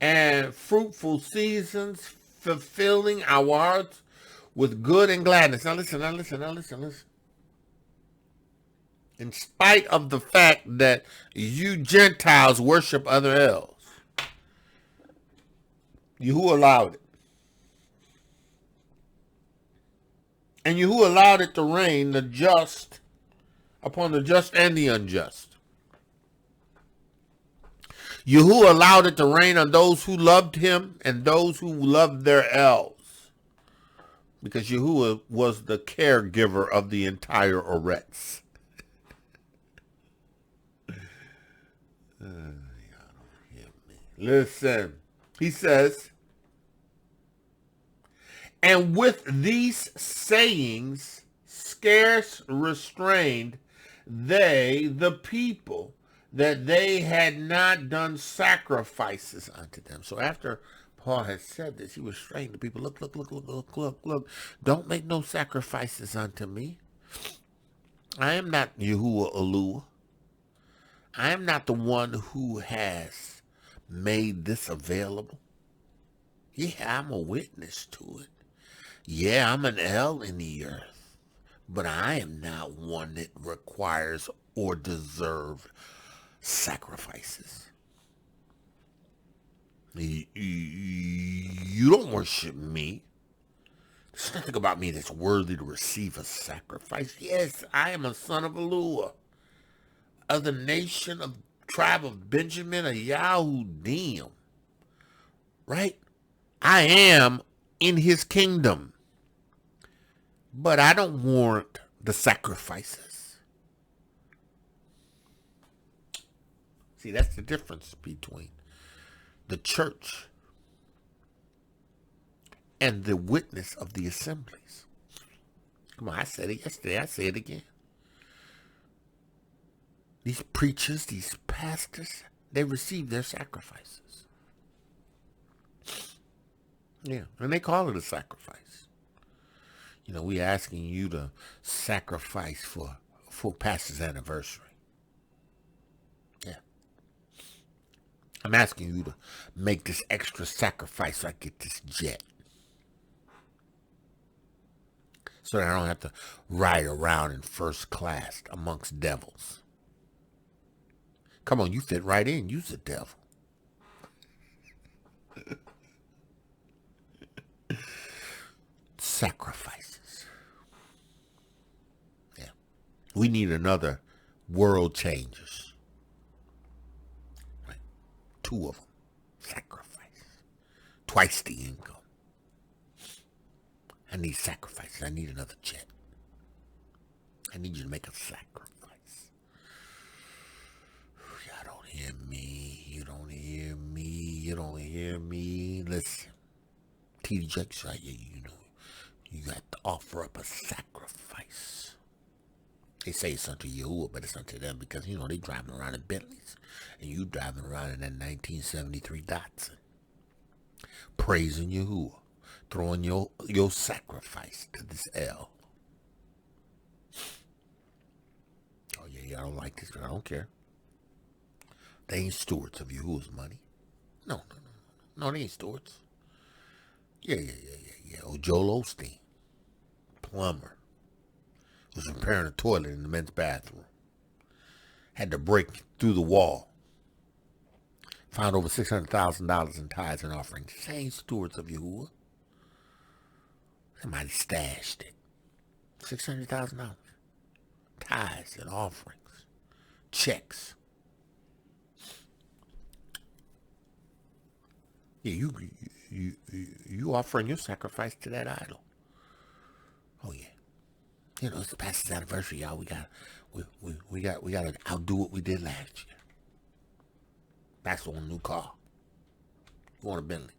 and fruitful seasons, fulfilling our hearts with good and gladness. Now listen. In spite of the fact that you Gentiles worship other elves, Yahuah allowed it. And Yahuah allowed it to rain the just upon the just and the unjust. Yahuah allowed it to rain on those who loved him and those who loved their elves. Because Yahuah was the caregiver of the entire Oretz. Listen, he says, and with these sayings scarce restrained they the people, that they had not done sacrifices unto them. So after Paul had said this, he restrained the people. Look. Don't make no sacrifices unto me. I am not Yahuah Elohiym. I am not the one who has made this available. Yeah, I'm a witness to it. Yeah, I'm an El in the earth. But I am not one that requires or deserves sacrifices. You don't worship me. There's nothing about me that's worthy to receive a sacrifice. Yes, I am a son of Elohiym, of the nation of tribe of Benjamin, a Yahudim. Right? I am in his kingdom. But I don't warrant the sacrifices. See, that's the difference between the church and the witness of the assemblies. Come on, I said it yesterday. I say it again. These preachers, these pastors, they receive their sacrifices. Yeah, and they call it a sacrifice. You know, we're asking you to sacrifice for pastor's anniversary. Yeah. I'm asking you to make this extra sacrifice so I get this jet. So that I don't have to ride around in first class amongst devils. Come on, you fit right in. You's a devil. Sacrifices. We need another world changes. Right? 2 of them. Sacrifice. Twice the income. I need sacrifices. I need another jet. I need you to make a sacrifice. Y'all don't hear me. You don't hear me. You don't hear me. Listen. T.D. Jakes right here, you know. You got to offer up a sacrifice. They say it's unto Yahuah, but it's unto them because, you know, they driving around in Bentleys. And you driving around in that 1973 Datsun. Praising Yahuah. Throwing your sacrifice to this L. Oh, yeah, I don't like this. I don't care. They ain't stewards of Yahuah's money. No. No, they ain't stewards. Yeah. Oh, Joel Osteen, plumber, was repairing a toilet in the men's bathroom. Had to break through the wall. Found over $600,000 in tithes and offerings. Same stewards of Yahuah. Somebody stashed it. $600,000. Tithes and offerings. Checks. Yeah, you offering your sacrifice to that idol. Oh yeah. You know, it's the pastor's anniversary, y'all. We got to outdo what we did last year. Pastor on a new car. You want a Bentley.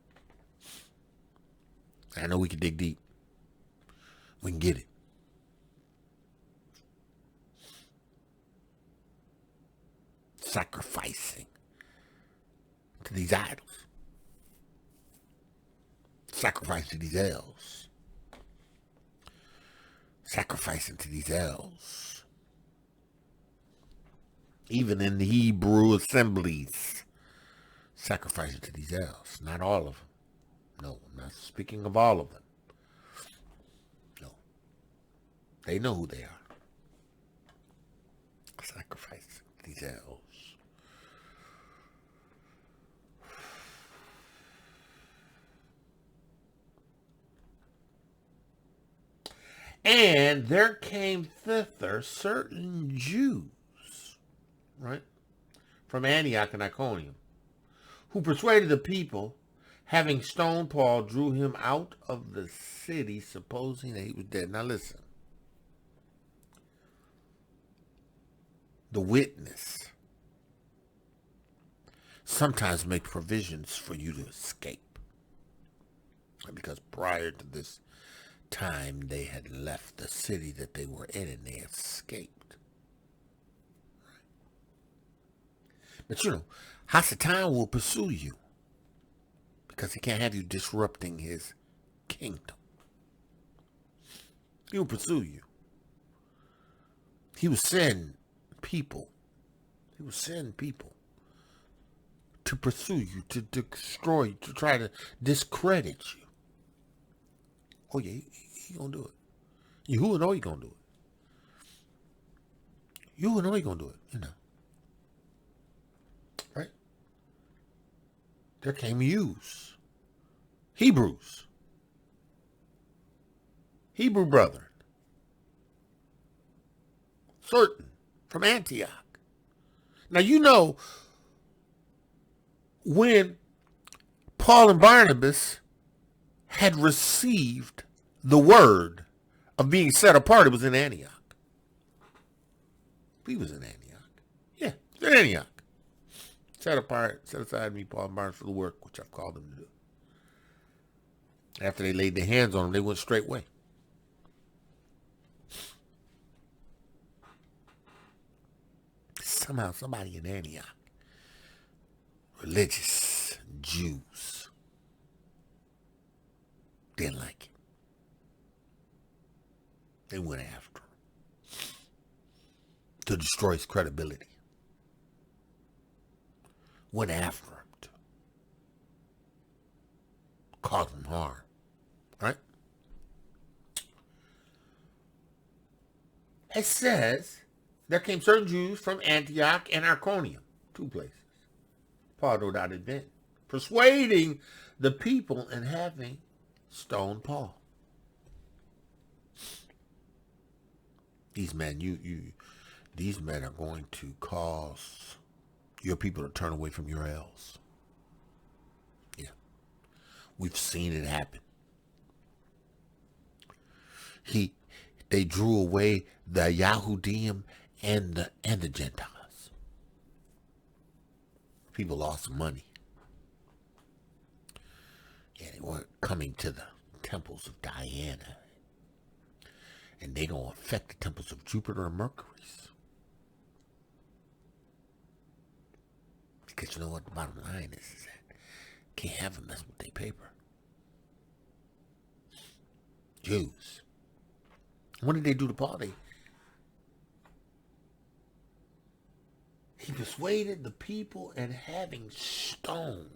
I know we can dig deep. We can get it. Sacrificing to these idols. Sacrifice to these elves. Sacrificing to these elves. Even in the Hebrew assemblies. Sacrificing to these elves. Not all of them. No, I'm not speaking of all of them. No. They know who they are. Sacrificing to these elves. And there came thither certain Jews, right, from Antioch and Iconium, who persuaded the people, having stoned Paul, drew him out of the city, supposing that he was dead. Now listen. The witness sometimes makes provisions for you to escape. Because prior to this time, they had left the city that they were in and they escaped. But you know, Hasatan will pursue you because he can't have you disrupting his kingdom. He will pursue you. He will send people. He will send people to pursue you, to destroy you, to try to discredit you. Oh yeah, he gonna do it. You know he gonna do it. You know he gonna do it, you know. Right? There came Jews. Hebrews. Hebrew brethren. Certain from Antioch. Now you know when Paul and Barnabas had received the word of being set apart, it was in Antioch. He was in Antioch. Yeah, in Antioch. Set apart, set aside me, Paul and Barnabas, for the work which I've called them to do. After they laid their hands on them, they went straight away. Somehow, somebody in Antioch, religious Jews, didn't like it. They went after him to destroy his credibility. Went after him to cause him harm. Right? It says, there came certain Jews from Antioch and Iconium, 2 places. Paul no doubt had been, persuading the people and having stoned Paul. These men, these men are going to cause your people to turn away from your elves. Yeah. We've seen it happen. They drew away the Yahudim and the Gentiles. People lost money. Yeah, they weren't coming to the temples of Diana. And they gonna affect the temples of Jupiter and Mercury. Because you know what the bottom line is that can't have them mess with their paper. Jews. What did they do to Paul? He persuaded the people, and having stoned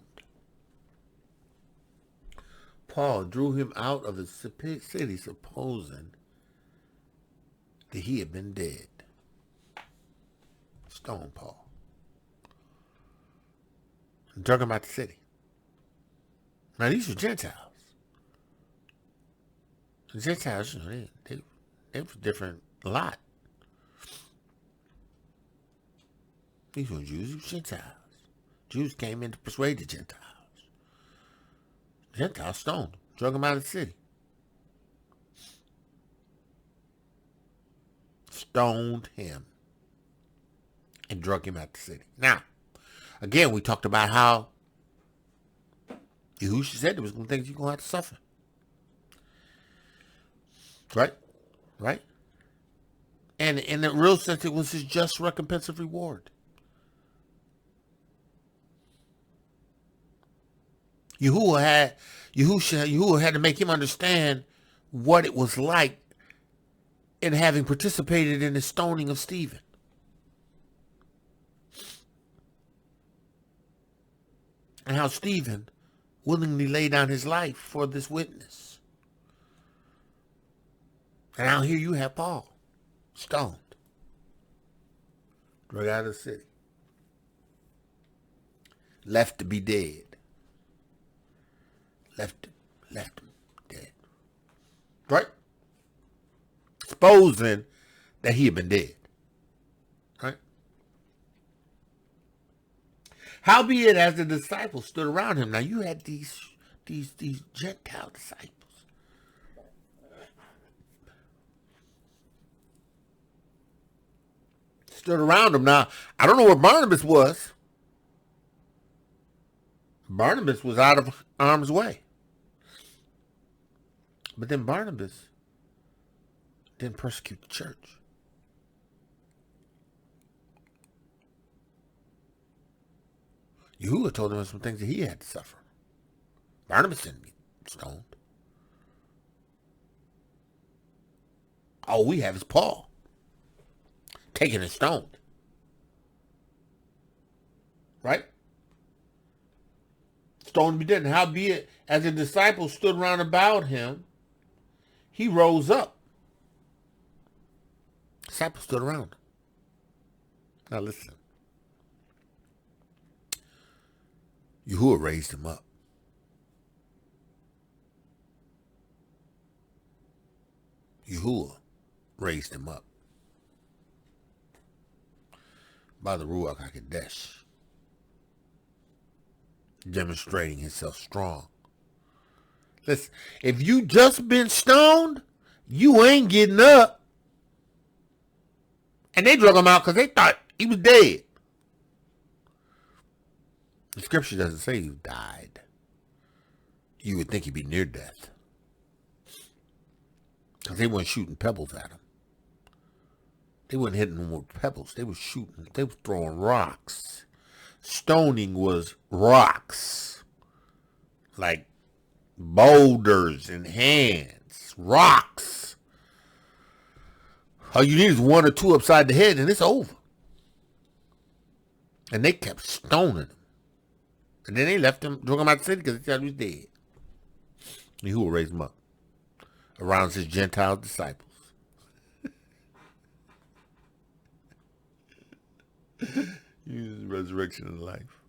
Paul, drew him out of the city, supposing that he had been dead. Stoned Paul. And drug him out the city. Now these were Gentiles. The Gentiles, you know, they were a different lot. These were Jews, these were Gentiles. Jews came in to persuade the Gentiles. Gentiles stoned him, drug him out of the city. Stoned him and drug him out the city. Now, again, we talked about how Yahusha said there was some things you're going to have to suffer. Right? Right? And in the real sense, it was his just recompense of reward. Yahushua had to make him understand what it was like in having participated in the stoning of Stephen. And how Stephen willingly laid down his life for this witness. And now here you have Paul, stoned, dragged out of the city, left to be dead. Left him dead. Right? Supposing that he had been dead. Right? Howbeit, as the disciples stood around him. Now you had these Gentile disciples. Stood around him. Now, I don't know where Barnabas was. Barnabas was out of harm's way. But then Barnabas didn't persecute the church. Yahuwah told him some things that he had to suffer. Barnabas didn't get stoned. All we have is Paul taken and stoned. Right? Stoned to be dead. And howbeit, as the disciples stood round about him, he rose up. Disciples stood around him. Now listen. Yahuwah raised him up. Yahuwah raised him up by the Ruach HaKodesh, demonstrating himself strong. Listen, if you just been stoned, you ain't getting up. And they drug him out because they thought he was dead. The scripture doesn't say he died. You would think he'd be near death. Because they weren't shooting pebbles at him. They weren't hitting him with pebbles. They were shooting. They were throwing rocks. Stoning was rocks. Like boulders in hands. Rocks. All you need is one or two upside the head and it's over. And they kept stoning him. And then they left him, drug him out of the city because they thought he was dead. And who will raise him up? Around his Gentile disciples. His resurrection and life.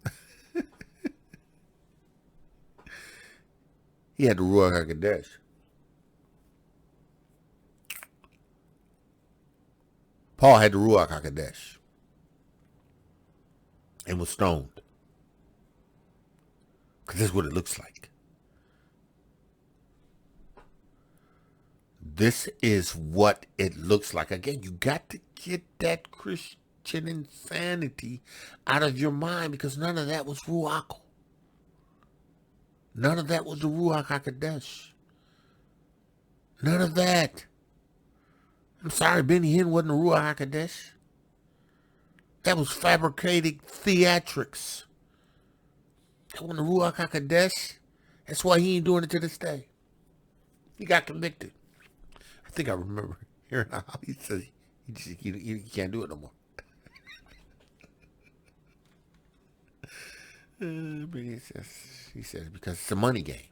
He had the Ruach HaKodesh. Paul had the Ruach HaKodesh and was stoned. Because that's what it looks like. This is what it looks like. Again, you got to get that Christian insanity out of your mind, because none of that was Ruach. None of that was the Ruach HaKodesh. None of that. I'm sorry, Benny Hinn wasn't a Ruach HaKodesh. That was fabricated theatrics. That wasn't a Ruach HaKodesh. That's why he ain't doing it to this day. He got convicted. I think I remember hearing how he says he can't do it no more. But he says because it's a money game.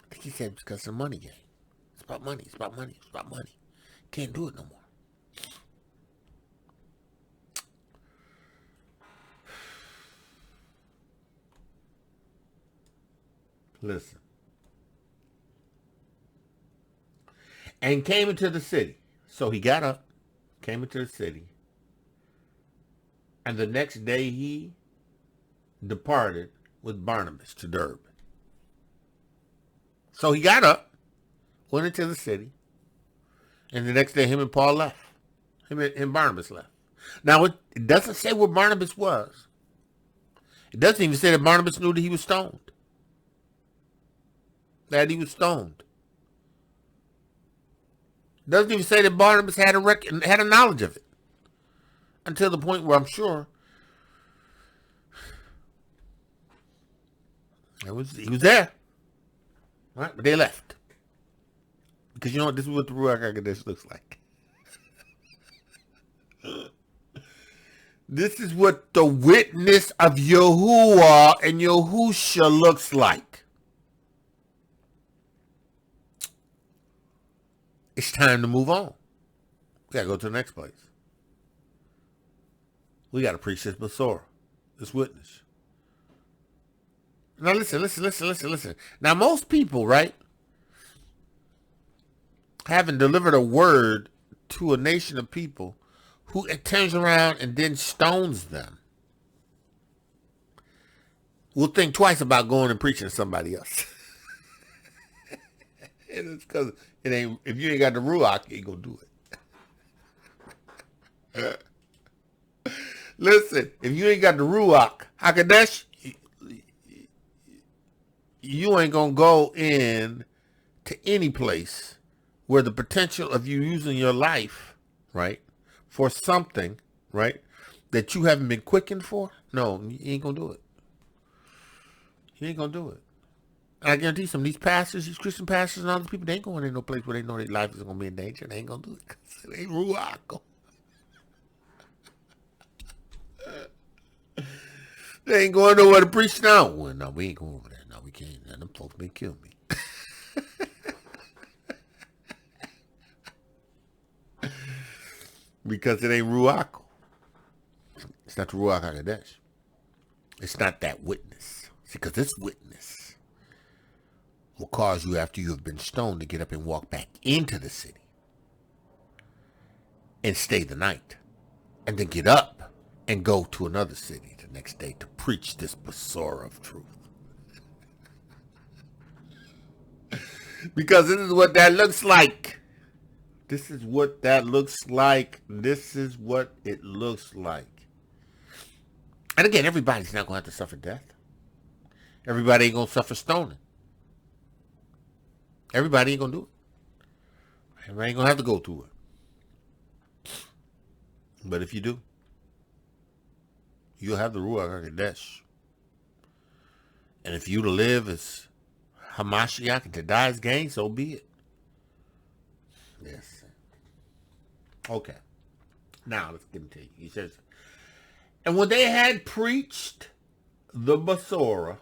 I think he said because it's a money game. It's about money. It's about money. It's about money. Can't do it no more. Listen. And came into the city. So he got up, came into the city, and the next day he departed with Barnabas to Derbe. So he got up, went into the city, and the next day him and Paul left. Him and Barnabas left. Now, it doesn't say where Barnabas was. It doesn't even say that Barnabas knew that he was stoned. That he was stoned. It doesn't even say that Barnabas had a knowledge of it. Until the point where I'm sure he was there. Right? But they left. Because you know what? This is what the Ruach HaKodesh looks like. This is what the witness of Yahuah and Yahusha looks like. It's time to move on. We got to go to the next place. We got to preach this Besorah, this witness. Now listen. Now most people, right, having delivered a word to a nation of people who it turns around and then stones them, will think twice about going and preaching to somebody else. And it's because it ain't, if you ain't got the Ruach, you ain't gonna do it. Listen, if you ain't got the Ruach HaKodesh, you ain't gonna go in to any place where the potential of you using your life, right, for something, right, that you haven't been quickened for. No, you ain't gonna do it. You ain't gonna do it. And I guarantee some of these pastors, these Christian pastors and other people, they ain't going in no place where they know their life is gonna be in danger. They ain't gonna do it because it ain't Ruach. They ain't going nowhere to preach now. Well, no, we ain't going over there. No, we can't. Them folks may kill me. Because it ain't Ruach. It's not the Ruach HaKodesh. It's not that witness. See, because this witness will cause you, after you have been stoned, to get up and walk back into the city and stay the night, and then get up and go to another city the next day to preach this Besorah of truth. Because this is what that looks like. This is what that looks like. This is what it looks like. And again, everybody's not going to have to suffer death. Everybody ain't going to suffer stoning. Everybody ain't going to do it. Everybody ain't going to have to go through it. But if you do, you'll have the Ruach HaKodesh. And if you to live as Hamashiach and to die as gain, so be it. Yes. Okay. Now let's continue. He says, and when they had preached the Besorah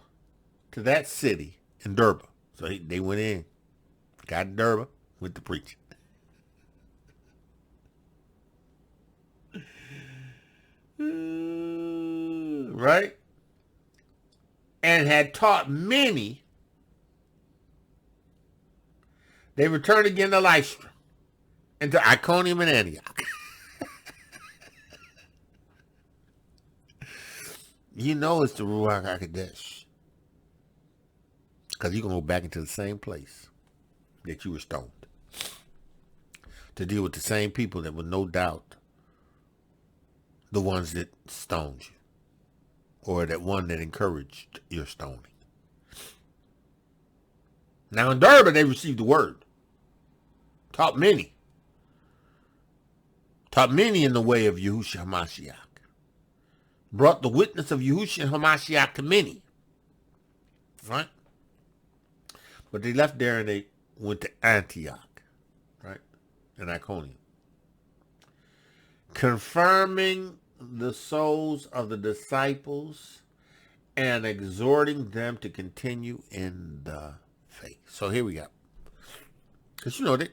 to that city in Derbe, so they went in, got Derbe, went to preach. Right? And had taught many, they returned again to Lystra and to Iconium and Antioch. You know it's the Ruach HaKodesh. Because you're going to go back into the same place that you were stoned. To deal with the same people that were no doubt the ones that stoned you. Or that one that encouraged your stoning. Now in Durban they received the word. Taught many. Taught many in the way of Yahusha HaMashiach. Brought the witness of Yahusha HaMashiach to many. Right? But they left there and they went to Antioch. Right? And Iconium. Confirming the souls of the disciples and exhorting them to continue in the faith. So here we go. Because, you know, they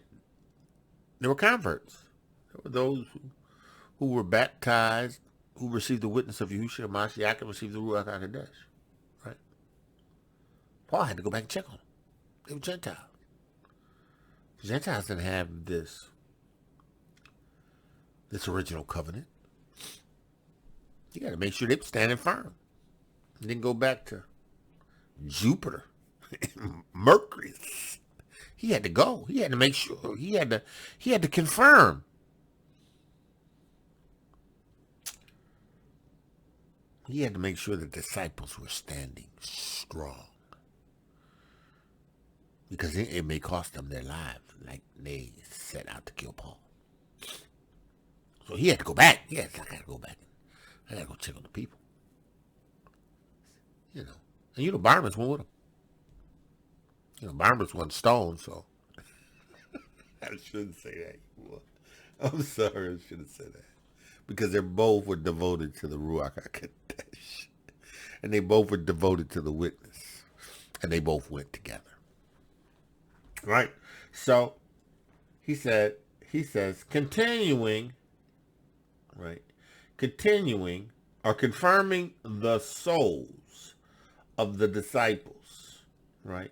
were converts. There were those who were baptized, who received the witness of Yahusha HaMashiach and received the Ruach HaKodesh. Right? Paul had to go back and check on them. They were Gentiles. Gentiles didn't have this original covenant. You got to make sure they were standing firm. And then go back to Jupiter, Mercury. He had to go. He had to make sure. He had to confirm. He had to make sure the disciples were standing strong. Because it may cost them their lives, like they set out to kill Paul. So he had to go back. Yes, I got to go back. I got to go check on the people. You know. And you know, Barnabas went with him. You know, Barnabas wasn't stoned, so. I shouldn't say that. I'm sorry, I shouldn't say that. Because they both were devoted to the Ruach HaKodesh. And they both were devoted to the witness. And they both went together. Right? So, he says, continuing, right? Continuing or confirming the souls of the disciples, right?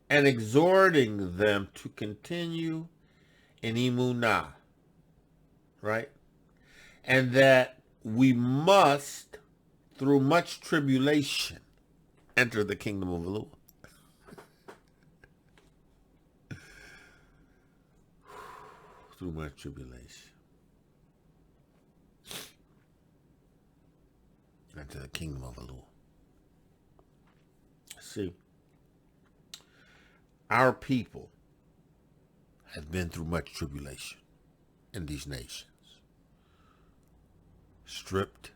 And exhorting them to continue in emunah, right? And that we must, through much tribulation, enter the kingdom of Elohiym. Through much tribulation. Enter the kingdom of Elohiym. See, our people have been through much tribulation in these nations. Stripped,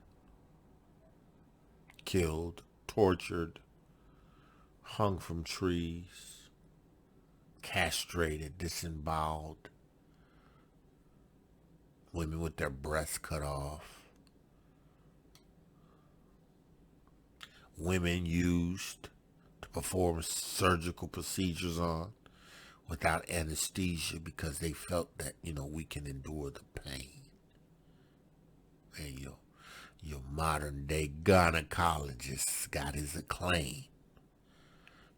killed, tortured, hung from trees, castrated, disemboweled, women with their breasts cut off, women used to perform surgical procedures on without anesthesia because they felt that, you know, we can endure the pain. And your modern day gynecologist got his acclaim.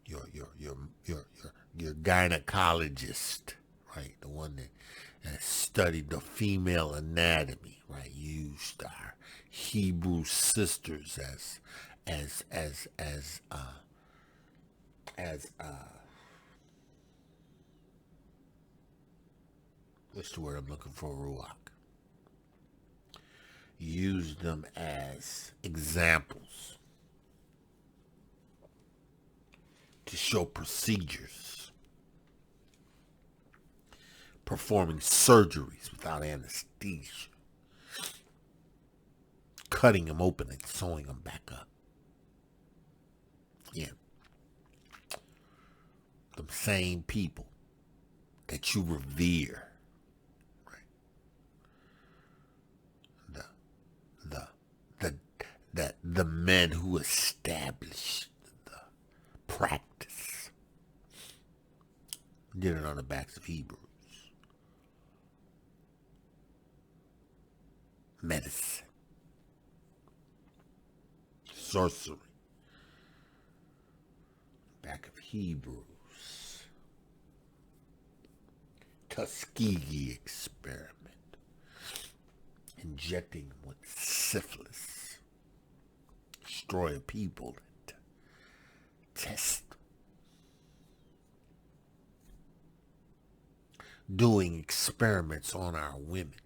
Your gynecologist, right? The one that studied the female anatomy, right? Used our Hebrew sisters as what's the word I'm looking for? Ruach. Use them as examples to show procedures, performing surgeries without anesthesia, cutting them open and sewing them back up. Yeah. The same people that you revere. The men who established the practice did it on the backs of Hebrews. Medicine, sorcery, back of Hebrews, Tuskegee experiment, injecting them with syphilis. destroy a people, to test them. Doing experiments on our women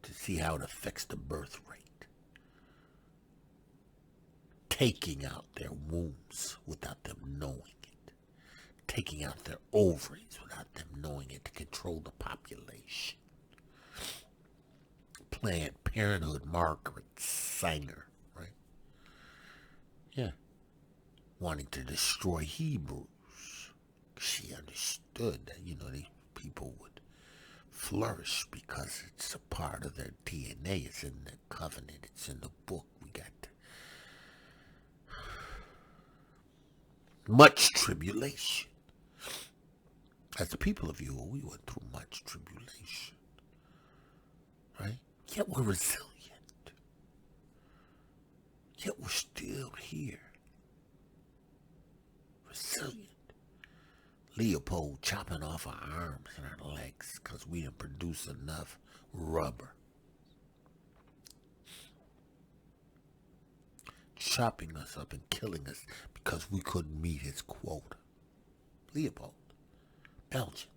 to see how it affects the birth rate. Taking out their wombs without them knowing it. Taking out their ovaries without them knowing it to control the population. Planned Parenthood, Margaret Sanger, right? Yeah. Wanting to destroy Hebrews. She understood that, these people would flourish because it's a part of their DNA. It's in the covenant. It's in the book. We got much tribulation. As the people of Yahuah, we went through much tribulation. Right? Yet we're resilient. Yet we're still here. Resilient. Leopold chopping off our arms and our legs because we didn't produce enough rubber. Chopping us up and killing us because we couldn't meet his quota. Leopold, Belgium.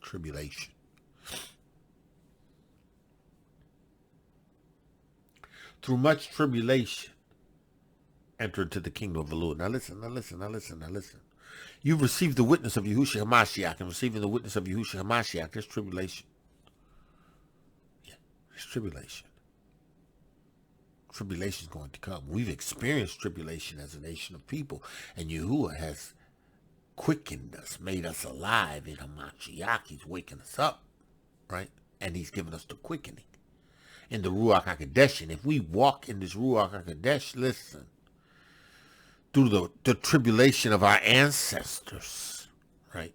Tribulation. Through much tribulation, enter into the kingdom of Elohiym. Now listen. You've received the witness of Yahusha HaMashiach, and receiving the witness of Yahusha HaMashiach, there's tribulation. Yeah, there's tribulation. Tribulation is going to come. We've experienced tribulation as a nation of people, and Yahuwah has quickened us, made us alive in HaMashiach. He's waking us up, right? And he's given us the quickening in the Ruach HaKodesh. And if we walk in this Ruach HaKodesh, listen, through the tribulation of our ancestors, right?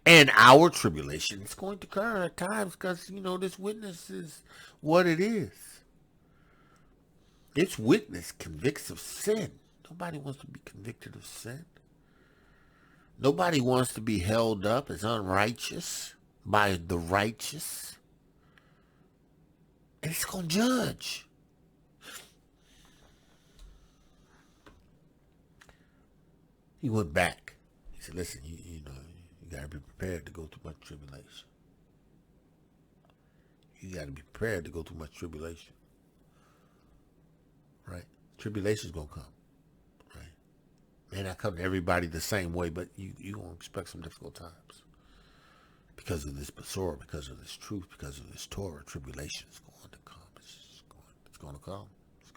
And our tribulation, it's going to occur at times because, this witness is what it is. Its witness convicts of sin. Nobody wants to be convicted of sin. Nobody wants to be held up as unrighteous by the righteous. And it's going to judge. He went back. He said, listen, you got to be prepared to go through much tribulation. You got to be prepared to go through much tribulation. Right? Tribulation is going to come. Right? May not come to everybody the same way, but you're going to expect some difficult times. Because of this Besorah, because of this truth, because of this Torah, tribulation is going to come. It's going to come. It's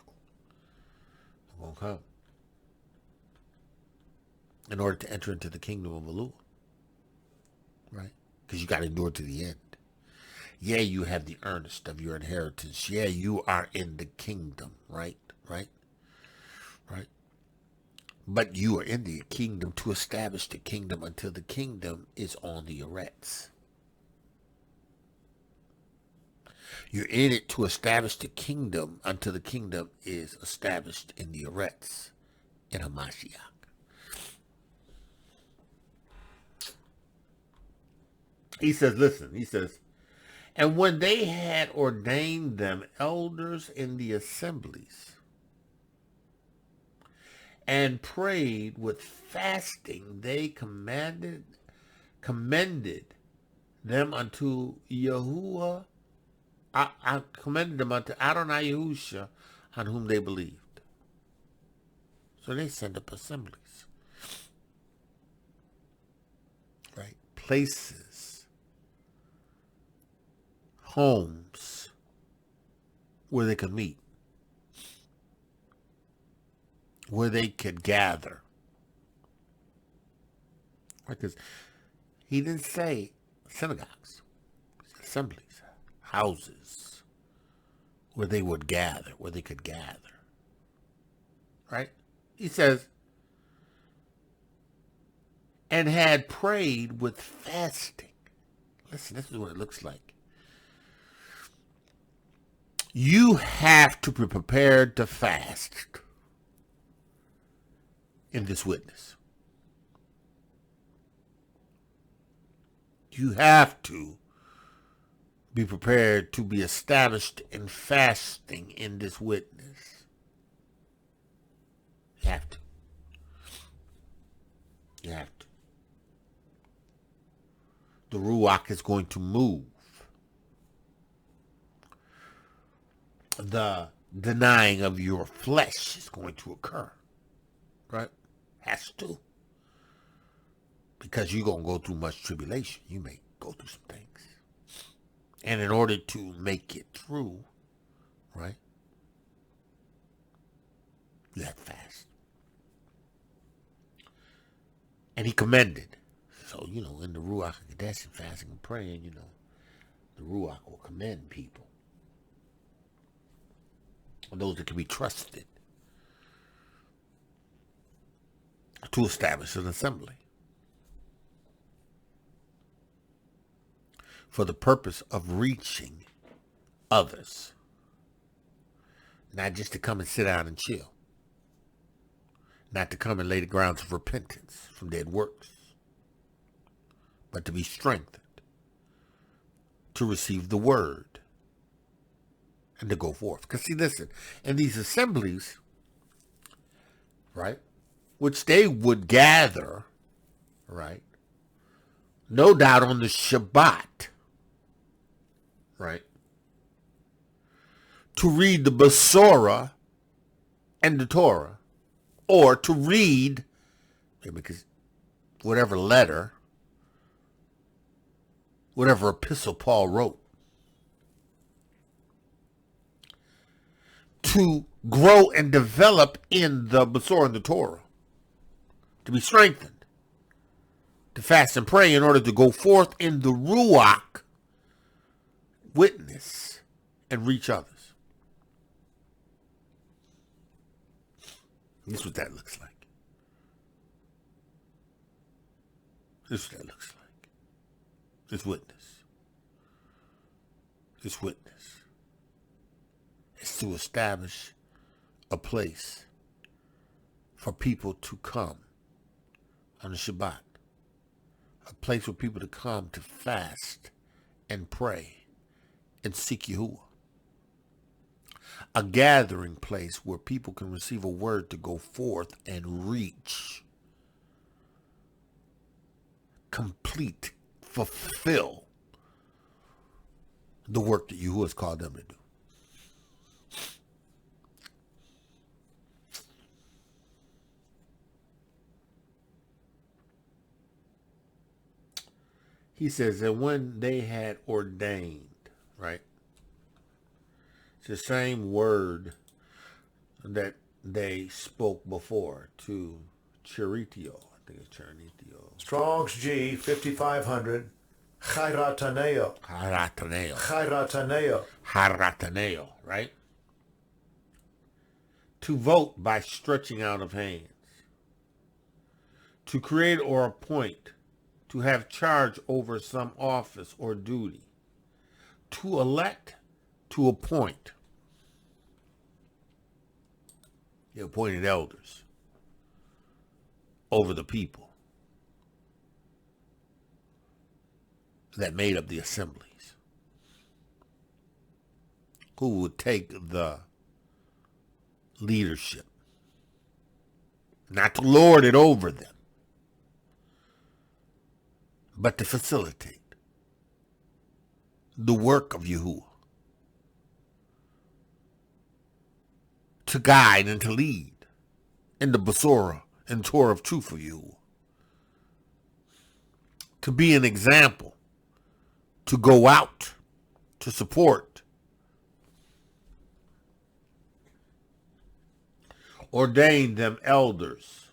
going to come. In order to enter into the kingdom of Elohiym. Right? Because you got to endure to the end. Yeah, you have the earnest of your inheritance. Yeah, you are in the kingdom. Right? But you are in the kingdom to establish the kingdom until the kingdom is on the eretz. You're in it to establish the kingdom until the kingdom is established in the eretz, in HaMashiach. He says, and when they had ordained them elders in the assemblies, and prayed with fasting, they commended them unto Yahuwah. I commended them unto Adonai Yahusha, on whom they believed. So they send up assemblies, right? Places, homes where they could meet, where they could gather. Because he didn't say synagogues, assemblies, houses, where they would gather, where they could gather. Right? He says, and had prayed with fasting. Listen, this is what it looks like. You have to be prepared to fast in this witness. You have to Be prepared to be established in fasting in this witness. You have to. You have to. The Ruach is going to move. The denying of your flesh is going to occur. Right? Has to. Because you're going to go through much tribulation. You may go through some things. And in order to make it through, right, you have to fast. And he commended. So, in the Ruach HaKodesh, fasting and praying, the Ruach will commend people. Those that can be trusted to establish an assembly. For the purpose of reaching others. Not just to come and sit down and chill. Not to come and lay the grounds of repentance from dead works. But to be strengthened. To receive the word. And to go forth. Because see, listen, in these assemblies, right, which they would gather, right, no doubt on the Shabbat, right, to read the Besorah and the Torah, or to read, because whatever letter, whatever epistle Paul wrote, to grow and develop in the Besorah and the Torah, to be strengthened, to fast and pray in order to go forth in the Ruach, witness, and reach others. This is what that looks like. This is what that looks like. This witness. This witness is to establish a place for people to come on the Shabbat. A place for people to come to fast and pray and seek Yahuah. A gathering place where people can receive a word to go forth and reach, complete, fulfill the work that Yahuwah has called them to do. He says that when they had ordained, right? It's the same word that they spoke before to Cheritio. I think it's Cheritio. Strong's G 5500. Chayrataneo. Harataneo. Chayrataneo. Harataneo, right? To vote by stretching out of hands. To create or appoint. To have charge over some office or duty. To elect, to appoint. He appointed elders over the people that made up the assemblies, who would take the leadership, not to lord it over them, but to facilitate the work of Yahuwah, to guide and to lead in the Besorah and Torah of truth of Yahuwah, to be an example, to go out, to support, ordained them elders,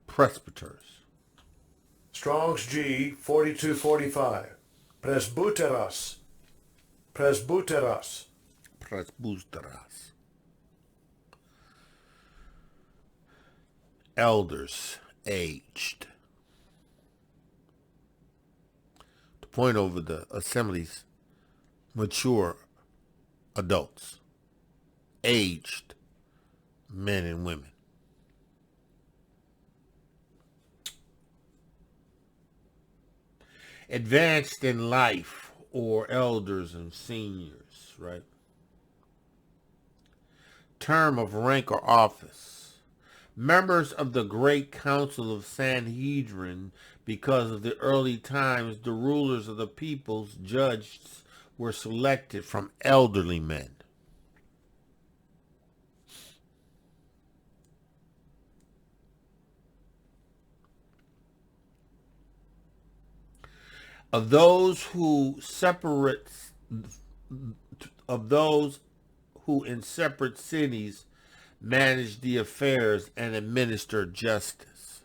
presbyters. Strong's G 4245. Presbyteros. Presbyteros. Presbyteros. Elders, aged. To point over the assembly's mature adults, aged men and women. advanced in life, or elders and seniors, right? Term of rank or office. Members of the great council of Sanhedrin, because of the early times, the rulers of the people's judges were selected from elderly men. Of those who in separate cities manage the affairs and administer justice.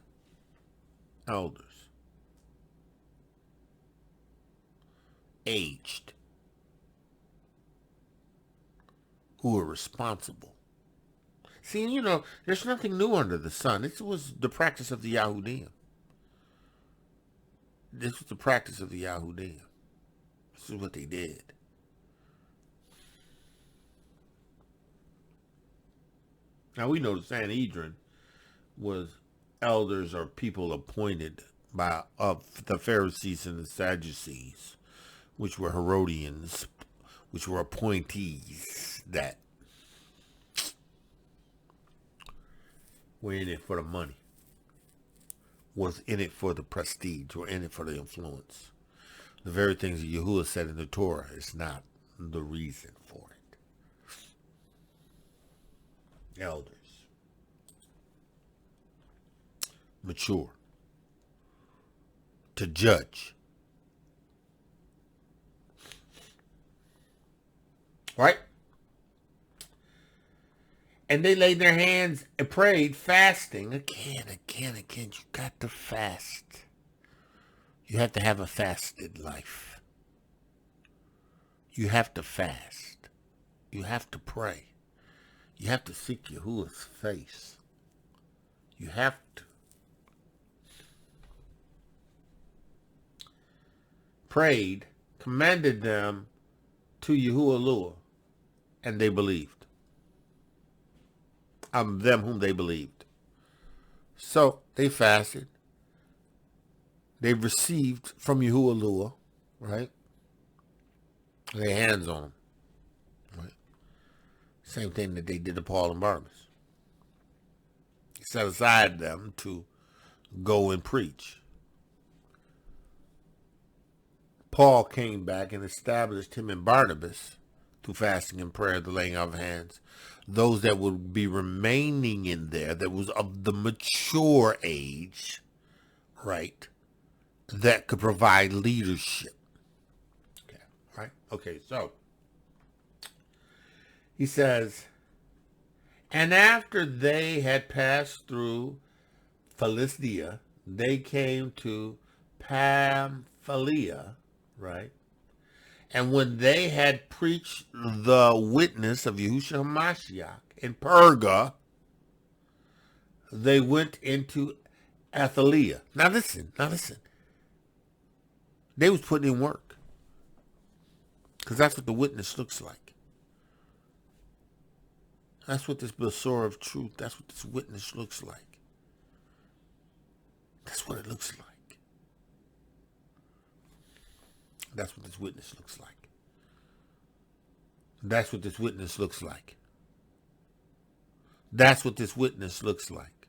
Elders. Aged. Who are responsible. See, you know, there's nothing new under the sun. This was the practice of the Yahudim. This was the practice of the Yahudim. This is what they did. Now we know the Sanhedrin was elders or people appointed by the Pharisees and the Sadducees, which were Herodians, which were appointees that were in it for the money, was in it for the prestige, or in it for the influence. The very things that Yahuwah said in the Torah is not the reason for it. Elders. Mature. To judge. Right? And they laid their hands and prayed, fasting. Again. You got to fast. You have to have a fasted life. You have to fast. You have to pray. You have to seek Yahuwah's face. You have to. Prayed, commended them to Yahuwah, and they believed. Them whom they believed. So they fasted. They received from Yahuwah, right? Their hands on them. Right? Same thing that they did to Paul and Barnabas. He set aside them to go and preach. Paul came back and established him and Barnabas through fasting and prayer, the laying of hands. Those that would be remaining in there, that was of the mature age, right, that could provide leadership. Okay, right? Okay, so he says, and after they had passed through Pisidia, they came to Pamphylia, right? And when they had preached the witness of Yahusha HaMashiach in Perga, they went into Attalia. Now listen. They was putting in work. Because that's what the witness looks like. That's what this Besorah of truth, that's what this witness looks like. That's what it looks like. That's what this witness looks like. That's what this witness looks like. That's what this witness looks like.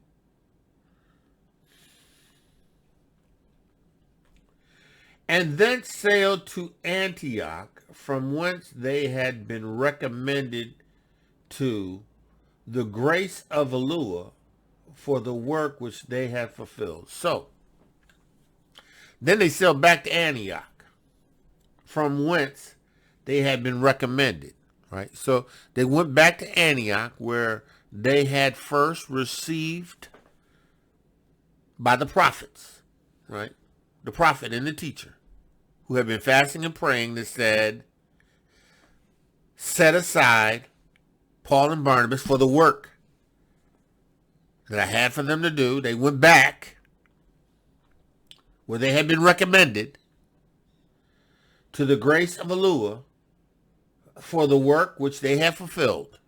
And thence sailed to Antioch, from whence they had been recommended to the grace of Yahuwah for the work which they had fulfilled. So, then they sailed back to Antioch, from whence they had been recommended, right? So they went back to Antioch, where they had first received by the prophets, right? The prophet and the teacher, who had been fasting and praying, that said, set aside Paul and Barnabas for the work that I had for them to do. They went back where they had been recommended to the grace of Yahuwah for the work which they have fulfilled.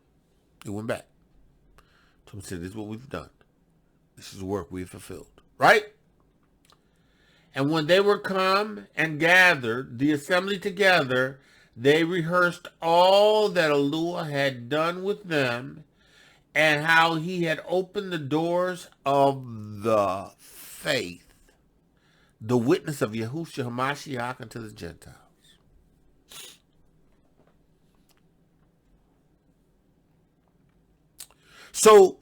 They went back. So said, this is what we've done. This is the work we've fulfilled. Right? And when they were come and gathered the assembly together, they rehearsed all that Yahuwah had done with them, and how he had opened the doors of the faith, the witness of Yahusha HaMashiach unto the Gentiles. So,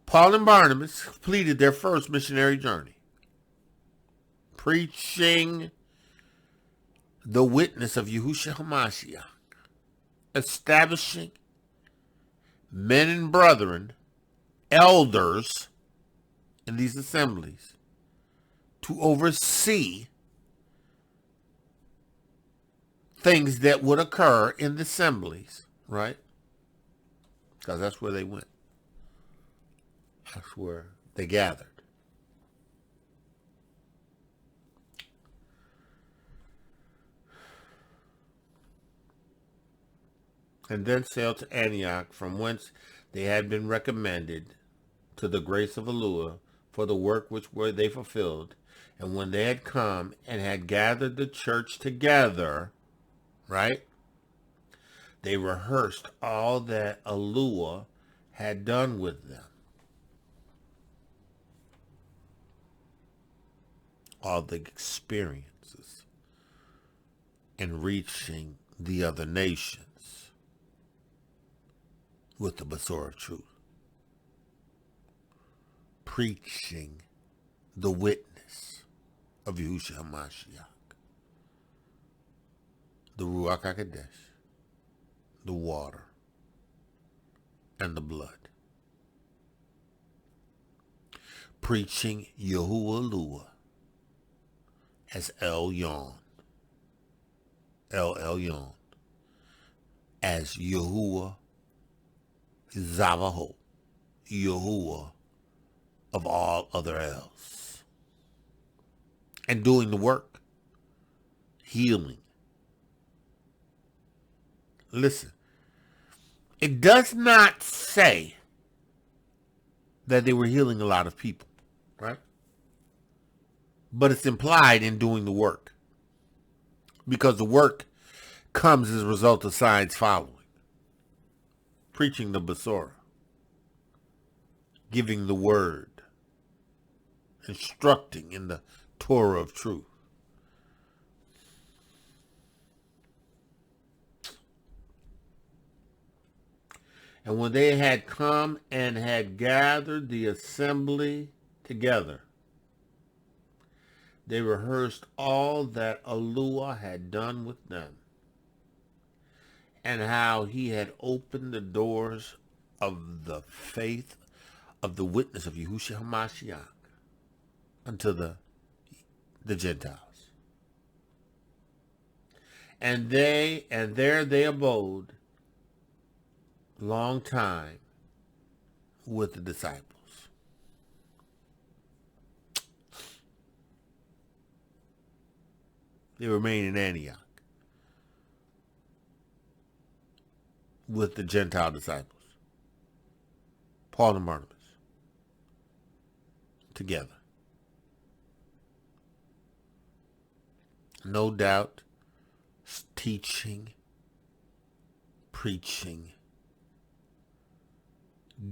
Paul and Barnabas completed their first missionary journey, preaching the witness of Yahusha HaMashiach, establishing men and brethren, elders in these assemblies, to oversee things that would occur in the assemblies, right? Because that's where they went. That's where they gathered. And then sailed to Antioch, from whence they had been recommended to the grace of Yahuwah for the work which were they fulfilled. And when they had come and had gathered the church together, right, they rehearsed all that Yahuwah had done with them. All the experiences in reaching the other nations with the Besorah truth. Preaching the witness of Yahusha HaMashiach. The Ruach HaKodesh, the water, and the blood. Preaching Yahuwah as El Elyon, as Yahuwah Zavaho, Yahuwah of all other else, and doing the work, healing. Listen, it does not say that they were healing a lot of people, right? But it's implied in doing the work, because the work comes as a result of signs following. Preaching the Besorah, giving the word, instructing in the Torah of truth. And when they had come and had gathered the assembly together, they rehearsed all that Yahuwah had done with them, and how he had opened the doors of the faith of the witness of Yahusha HaMashiach unto the Gentiles. And there they abode long time with the disciples. They remain in Antioch with the Gentile disciples, Paul and Barnabas, together. No doubt, teaching, preaching,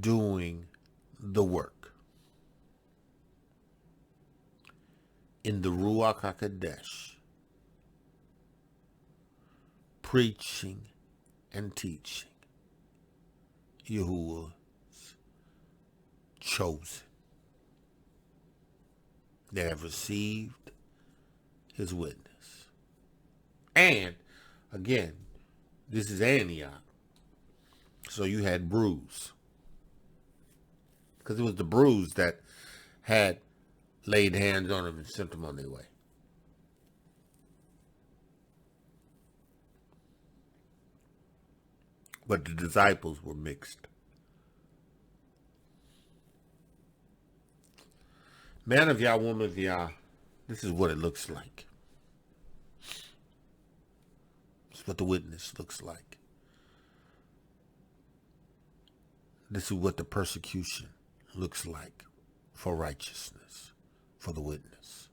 doing the work in the Ruach HaKodesh, preaching and teaching Yahuwah's chosen. They have received his witness. And, again, this is Antioch. So you had bruise. Because it was the bruise that had laid hands on them and sent them on their way. But the disciples were mixed. Man of Yah, woman of Yah, this is what it looks like. This is what the witness looks like. This is what the persecution looks like for righteousness, for the witness.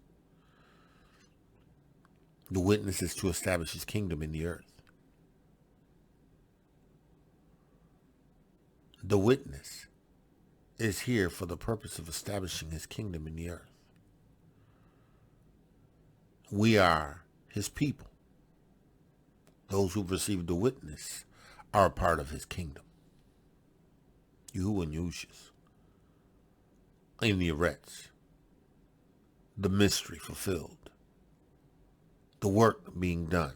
The witness is to establish his kingdom in the earth. The witness is here for the purpose of establishing his kingdom in the earth. We are his people. Those who've received the witness are a part of his kingdom. Yahuwah and Yahushas. In the Eretz. The mystery fulfilled. The work being done.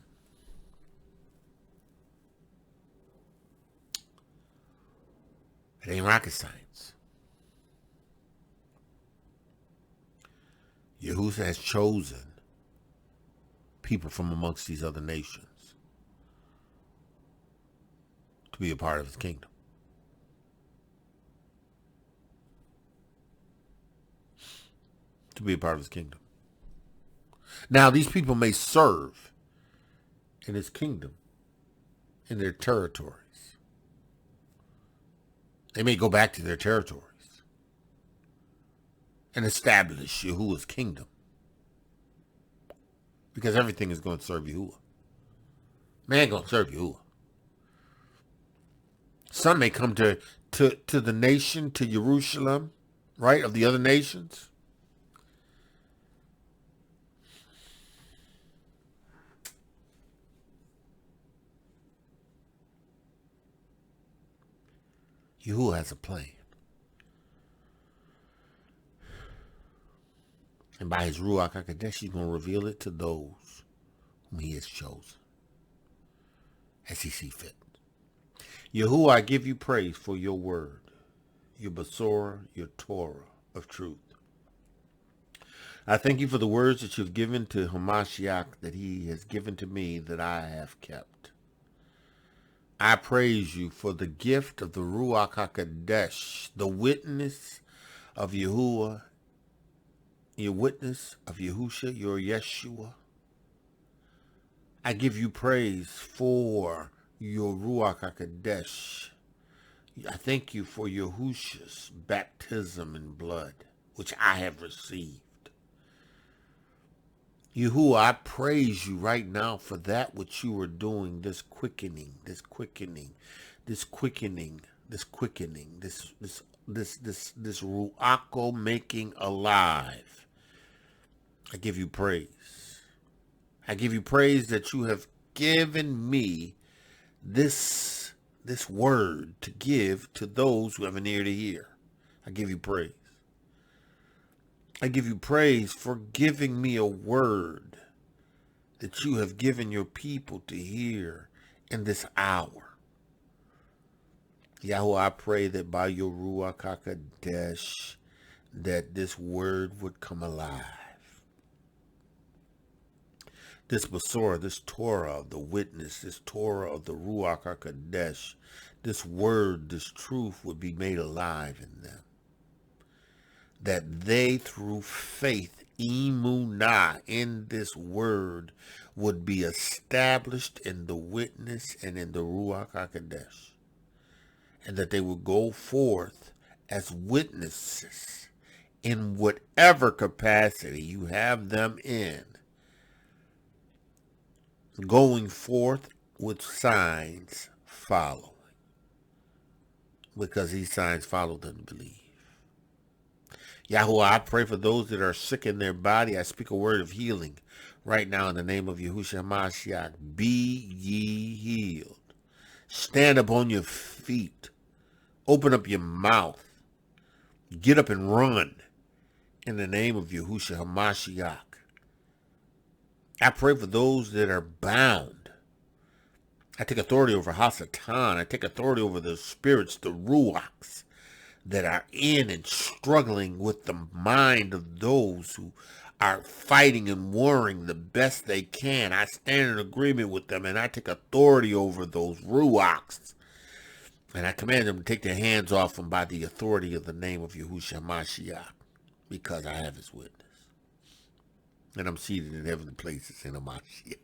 It ain't rocket science. Yahusha has chosen people from amongst these other nations to be a part of his kingdom. To be a part of his kingdom. Now, these people may serve in his kingdom, in their territories. They may go back to their territories and establish Yahuwah's kingdom. Because everything is going to serve Yahuwah. Man going to serve Yahuwah. Some may come to the nation, to Jerusalem, right, of the other nations. Yahuwah has a plan. And by his Ruach HaKodesh, he's going to reveal it to those whom he has chosen, as he sees fit. Yahuwah, I give you praise for your word, your Besorah, your Torah of truth. I thank you for the words that you've given to Hamashiach, that he has given to me, that I have kept. I praise you for the gift of the Ruach HaKodesh, the witness of Yahuwah, your witness of Yahusha, your Yeshua. I give you praise for your Ruach HaKodesh. I thank you for Yahusha's baptism in blood, which I have received. Yahuwah, I praise you right now for that which you are doing, this quickening, this Ruacho making alive. I give you praise. I give you praise that you have given me this word to give to those who have an ear to hear. I give you praise. I give you praise for giving me a word that you have given your people to hear in this hour. Yahuwah, I pray that by your Ruach HaKodesh, that this word would come alive. This Besorah, this Torah of the witness, this Torah of the Ruach HaKodesh, this word, this truth would be made alive in them. That they, through faith, emunah, in this word, would be established in the witness and in the Ruach HaKodesh. And that they would go forth as witnesses in whatever capacity you have them in, going forth with signs following. Because these signs follow them to believe. Yahuwah, I pray for those that are sick in their body. I speak a word of healing right now in the name of Yahusha HaMashiach. Be ye healed. Stand up on your feet. Open up your mouth. Get up and run in the name of Yahusha HaMashiach. I pray for those that are bound. I take authority over Hasatan. I take authority over the spirits, the Ruachs, that are in and struggling with the mind of those who are fighting and warring the best they can. I stand in agreement with them, and I take authority over those Ruachs. And I command them to take their hands off them by the authority of the name of Yahusha HaMashiach, because I have his witness. And I'm seated in heavenly places in HaMashiach.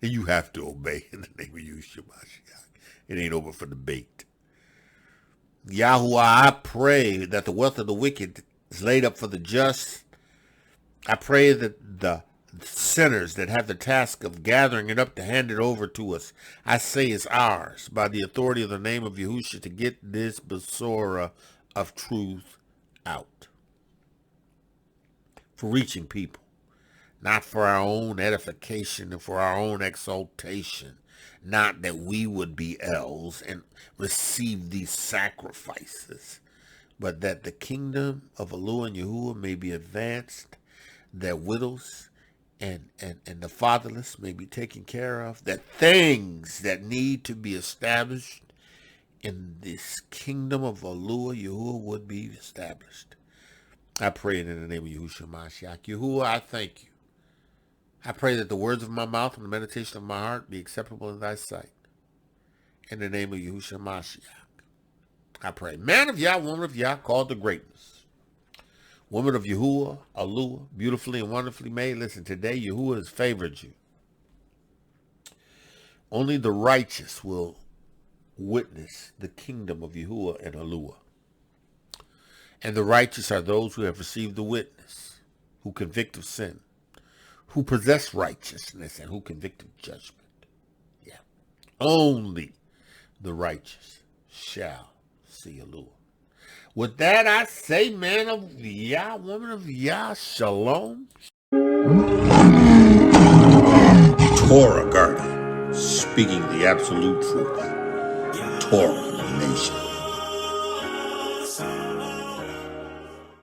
And you have to obey in the name of Yahusha HaMashiach. It ain't over for debate. Yahuwah, I pray that the wealth of the wicked is laid up for the just. I pray that sinners that have the task of gathering it up to hand it over to us, I say is ours by the authority of the name of Yahusha to get this Besorah of truth out. For reaching people, not for our own edification and for our own exaltation, not that we would be elves and receive these sacrifices, but that the kingdom of Elohiym and Yahuah may be advanced, that widows and the fatherless may be taken care of, that things that need to be established in this kingdom of Elohiym, Yahuah would be established. I pray it in the name of Yahusha Mashiach. Yahuah, I thank you. I pray that the words of my mouth and the meditation of my heart be acceptable in thy sight. In the name of Yahusha Mashiach. I pray. Man of Yah, woman of Yah, called to greatness. Woman of Yahuah, Elohiym, beautifully and wonderfully made. Listen, today Yahuah has favored you. Only the righteous will witness the kingdom of Yahuah and Elohiym. And the righteous are those who have received the witness, who convict of sin, who possess righteousness, and who convict of judgment. Yeah. Only the righteous shall see Elohiym. With that, I say, man of Yah, woman of Yah, shalom. Torah Garden, speaking the absolute truth. Torah Nation.